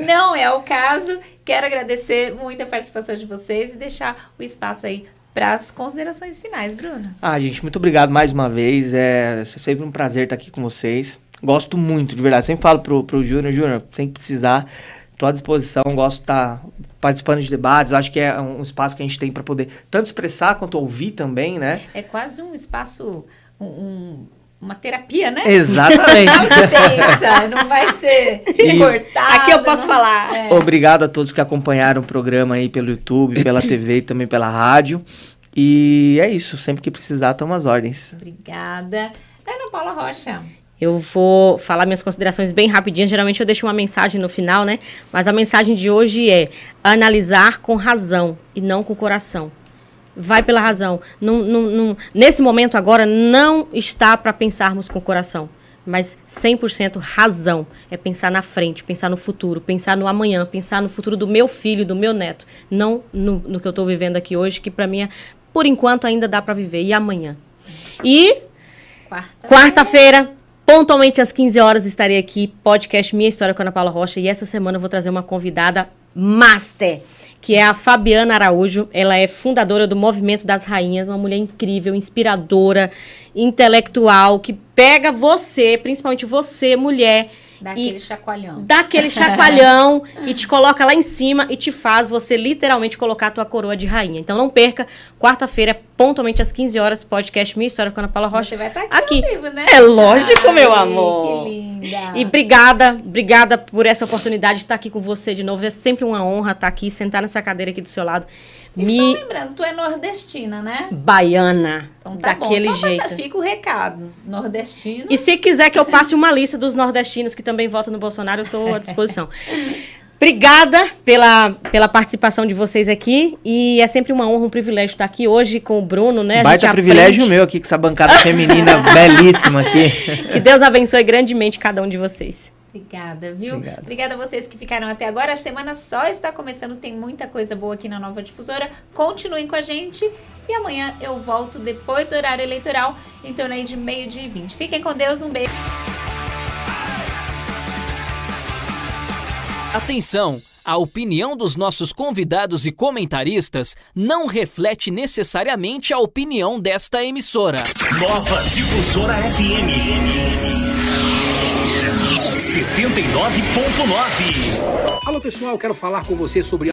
Não é o caso. Quero agradecer muito a participação de vocês e deixar o espaço aí para as considerações finais, Bruno. Gente, muito obrigado mais uma vez. É sempre um prazer estar aqui com vocês. Gosto muito, de verdade. Sempre falo pro Júnior, sem precisar, estou à disposição. Gosto de estar participando de debates. Eu acho que é um espaço que a gente tem para poder tanto expressar quanto ouvir também, né? É quase um espaço, uma terapia, né? Exatamente. Não vai ser cortado. Aqui eu posso falar. Obrigado a todos que acompanharam o programa aí pelo YouTube, pela TV e também pela rádio. E é isso, sempre que precisar, estamos às ordens. Obrigada. Ana Paula Rocha. Eu vou falar minhas considerações bem rapidinho. Geralmente eu deixo uma mensagem no final, né? Mas a mensagem de hoje é analisar com razão e não com coração. Vai pela razão. Nesse momento agora, não está para pensarmos com o coração, mas 100% razão. É pensar na frente, pensar no futuro, pensar no amanhã, pensar no futuro do meu filho, do meu neto. Não no que eu estou vivendo aqui hoje, que para mim, por enquanto, ainda dá para viver. E amanhã? E quarta-feira, pontualmente às 15 horas, estarei aqui, podcast Minha História com Ana Paula Rocha. E essa semana eu vou trazer uma convidada master, que é a Fabiana Araújo. Ela é fundadora do Movimento das Rainhas, uma mulher incrível, inspiradora, intelectual, que pega você, principalmente você, mulher, Daquele chacoalhão e te coloca lá em cima e te faz você literalmente colocar a tua coroa de rainha. Então não perca, quarta-feira, pontualmente às 15 horas, podcast Minha História com a Ana Paula Rocha. Você vai estar aqui. Ao vivo, né? É lógico, meu amor. Que linda. E obrigada por essa oportunidade de estar aqui com você de novo. É sempre uma honra estar aqui, sentar nessa cadeira aqui do seu lado. E só lembrando, tu é nordestina, né? Baiana. Então tá daquele bom. Só jeito. Fica o recado. Nordestina. E se quiser que eu passe uma lista dos nordestinos que também votam no Bolsonaro, eu estou à disposição. Obrigada pela participação de vocês aqui. E é sempre uma honra, um privilégio estar aqui hoje com o Bruno, né? Baita privilégio meu aqui com essa bancada feminina belíssima aqui. Que Deus abençoe grandemente cada um de vocês. Obrigada, viu? Obrigada a vocês que ficaram até agora. A semana só está começando, tem muita coisa boa aqui na Nova Difusora. Continuem com a gente e amanhã eu volto depois do horário eleitoral, em torno aí de 12h20. Fiquem com Deus, um beijo. Atenção! A opinião dos nossos convidados e comentaristas não reflete necessariamente a opinião desta emissora. Nova Difusora FM 79.9. Alô pessoal, quero falar com você sobre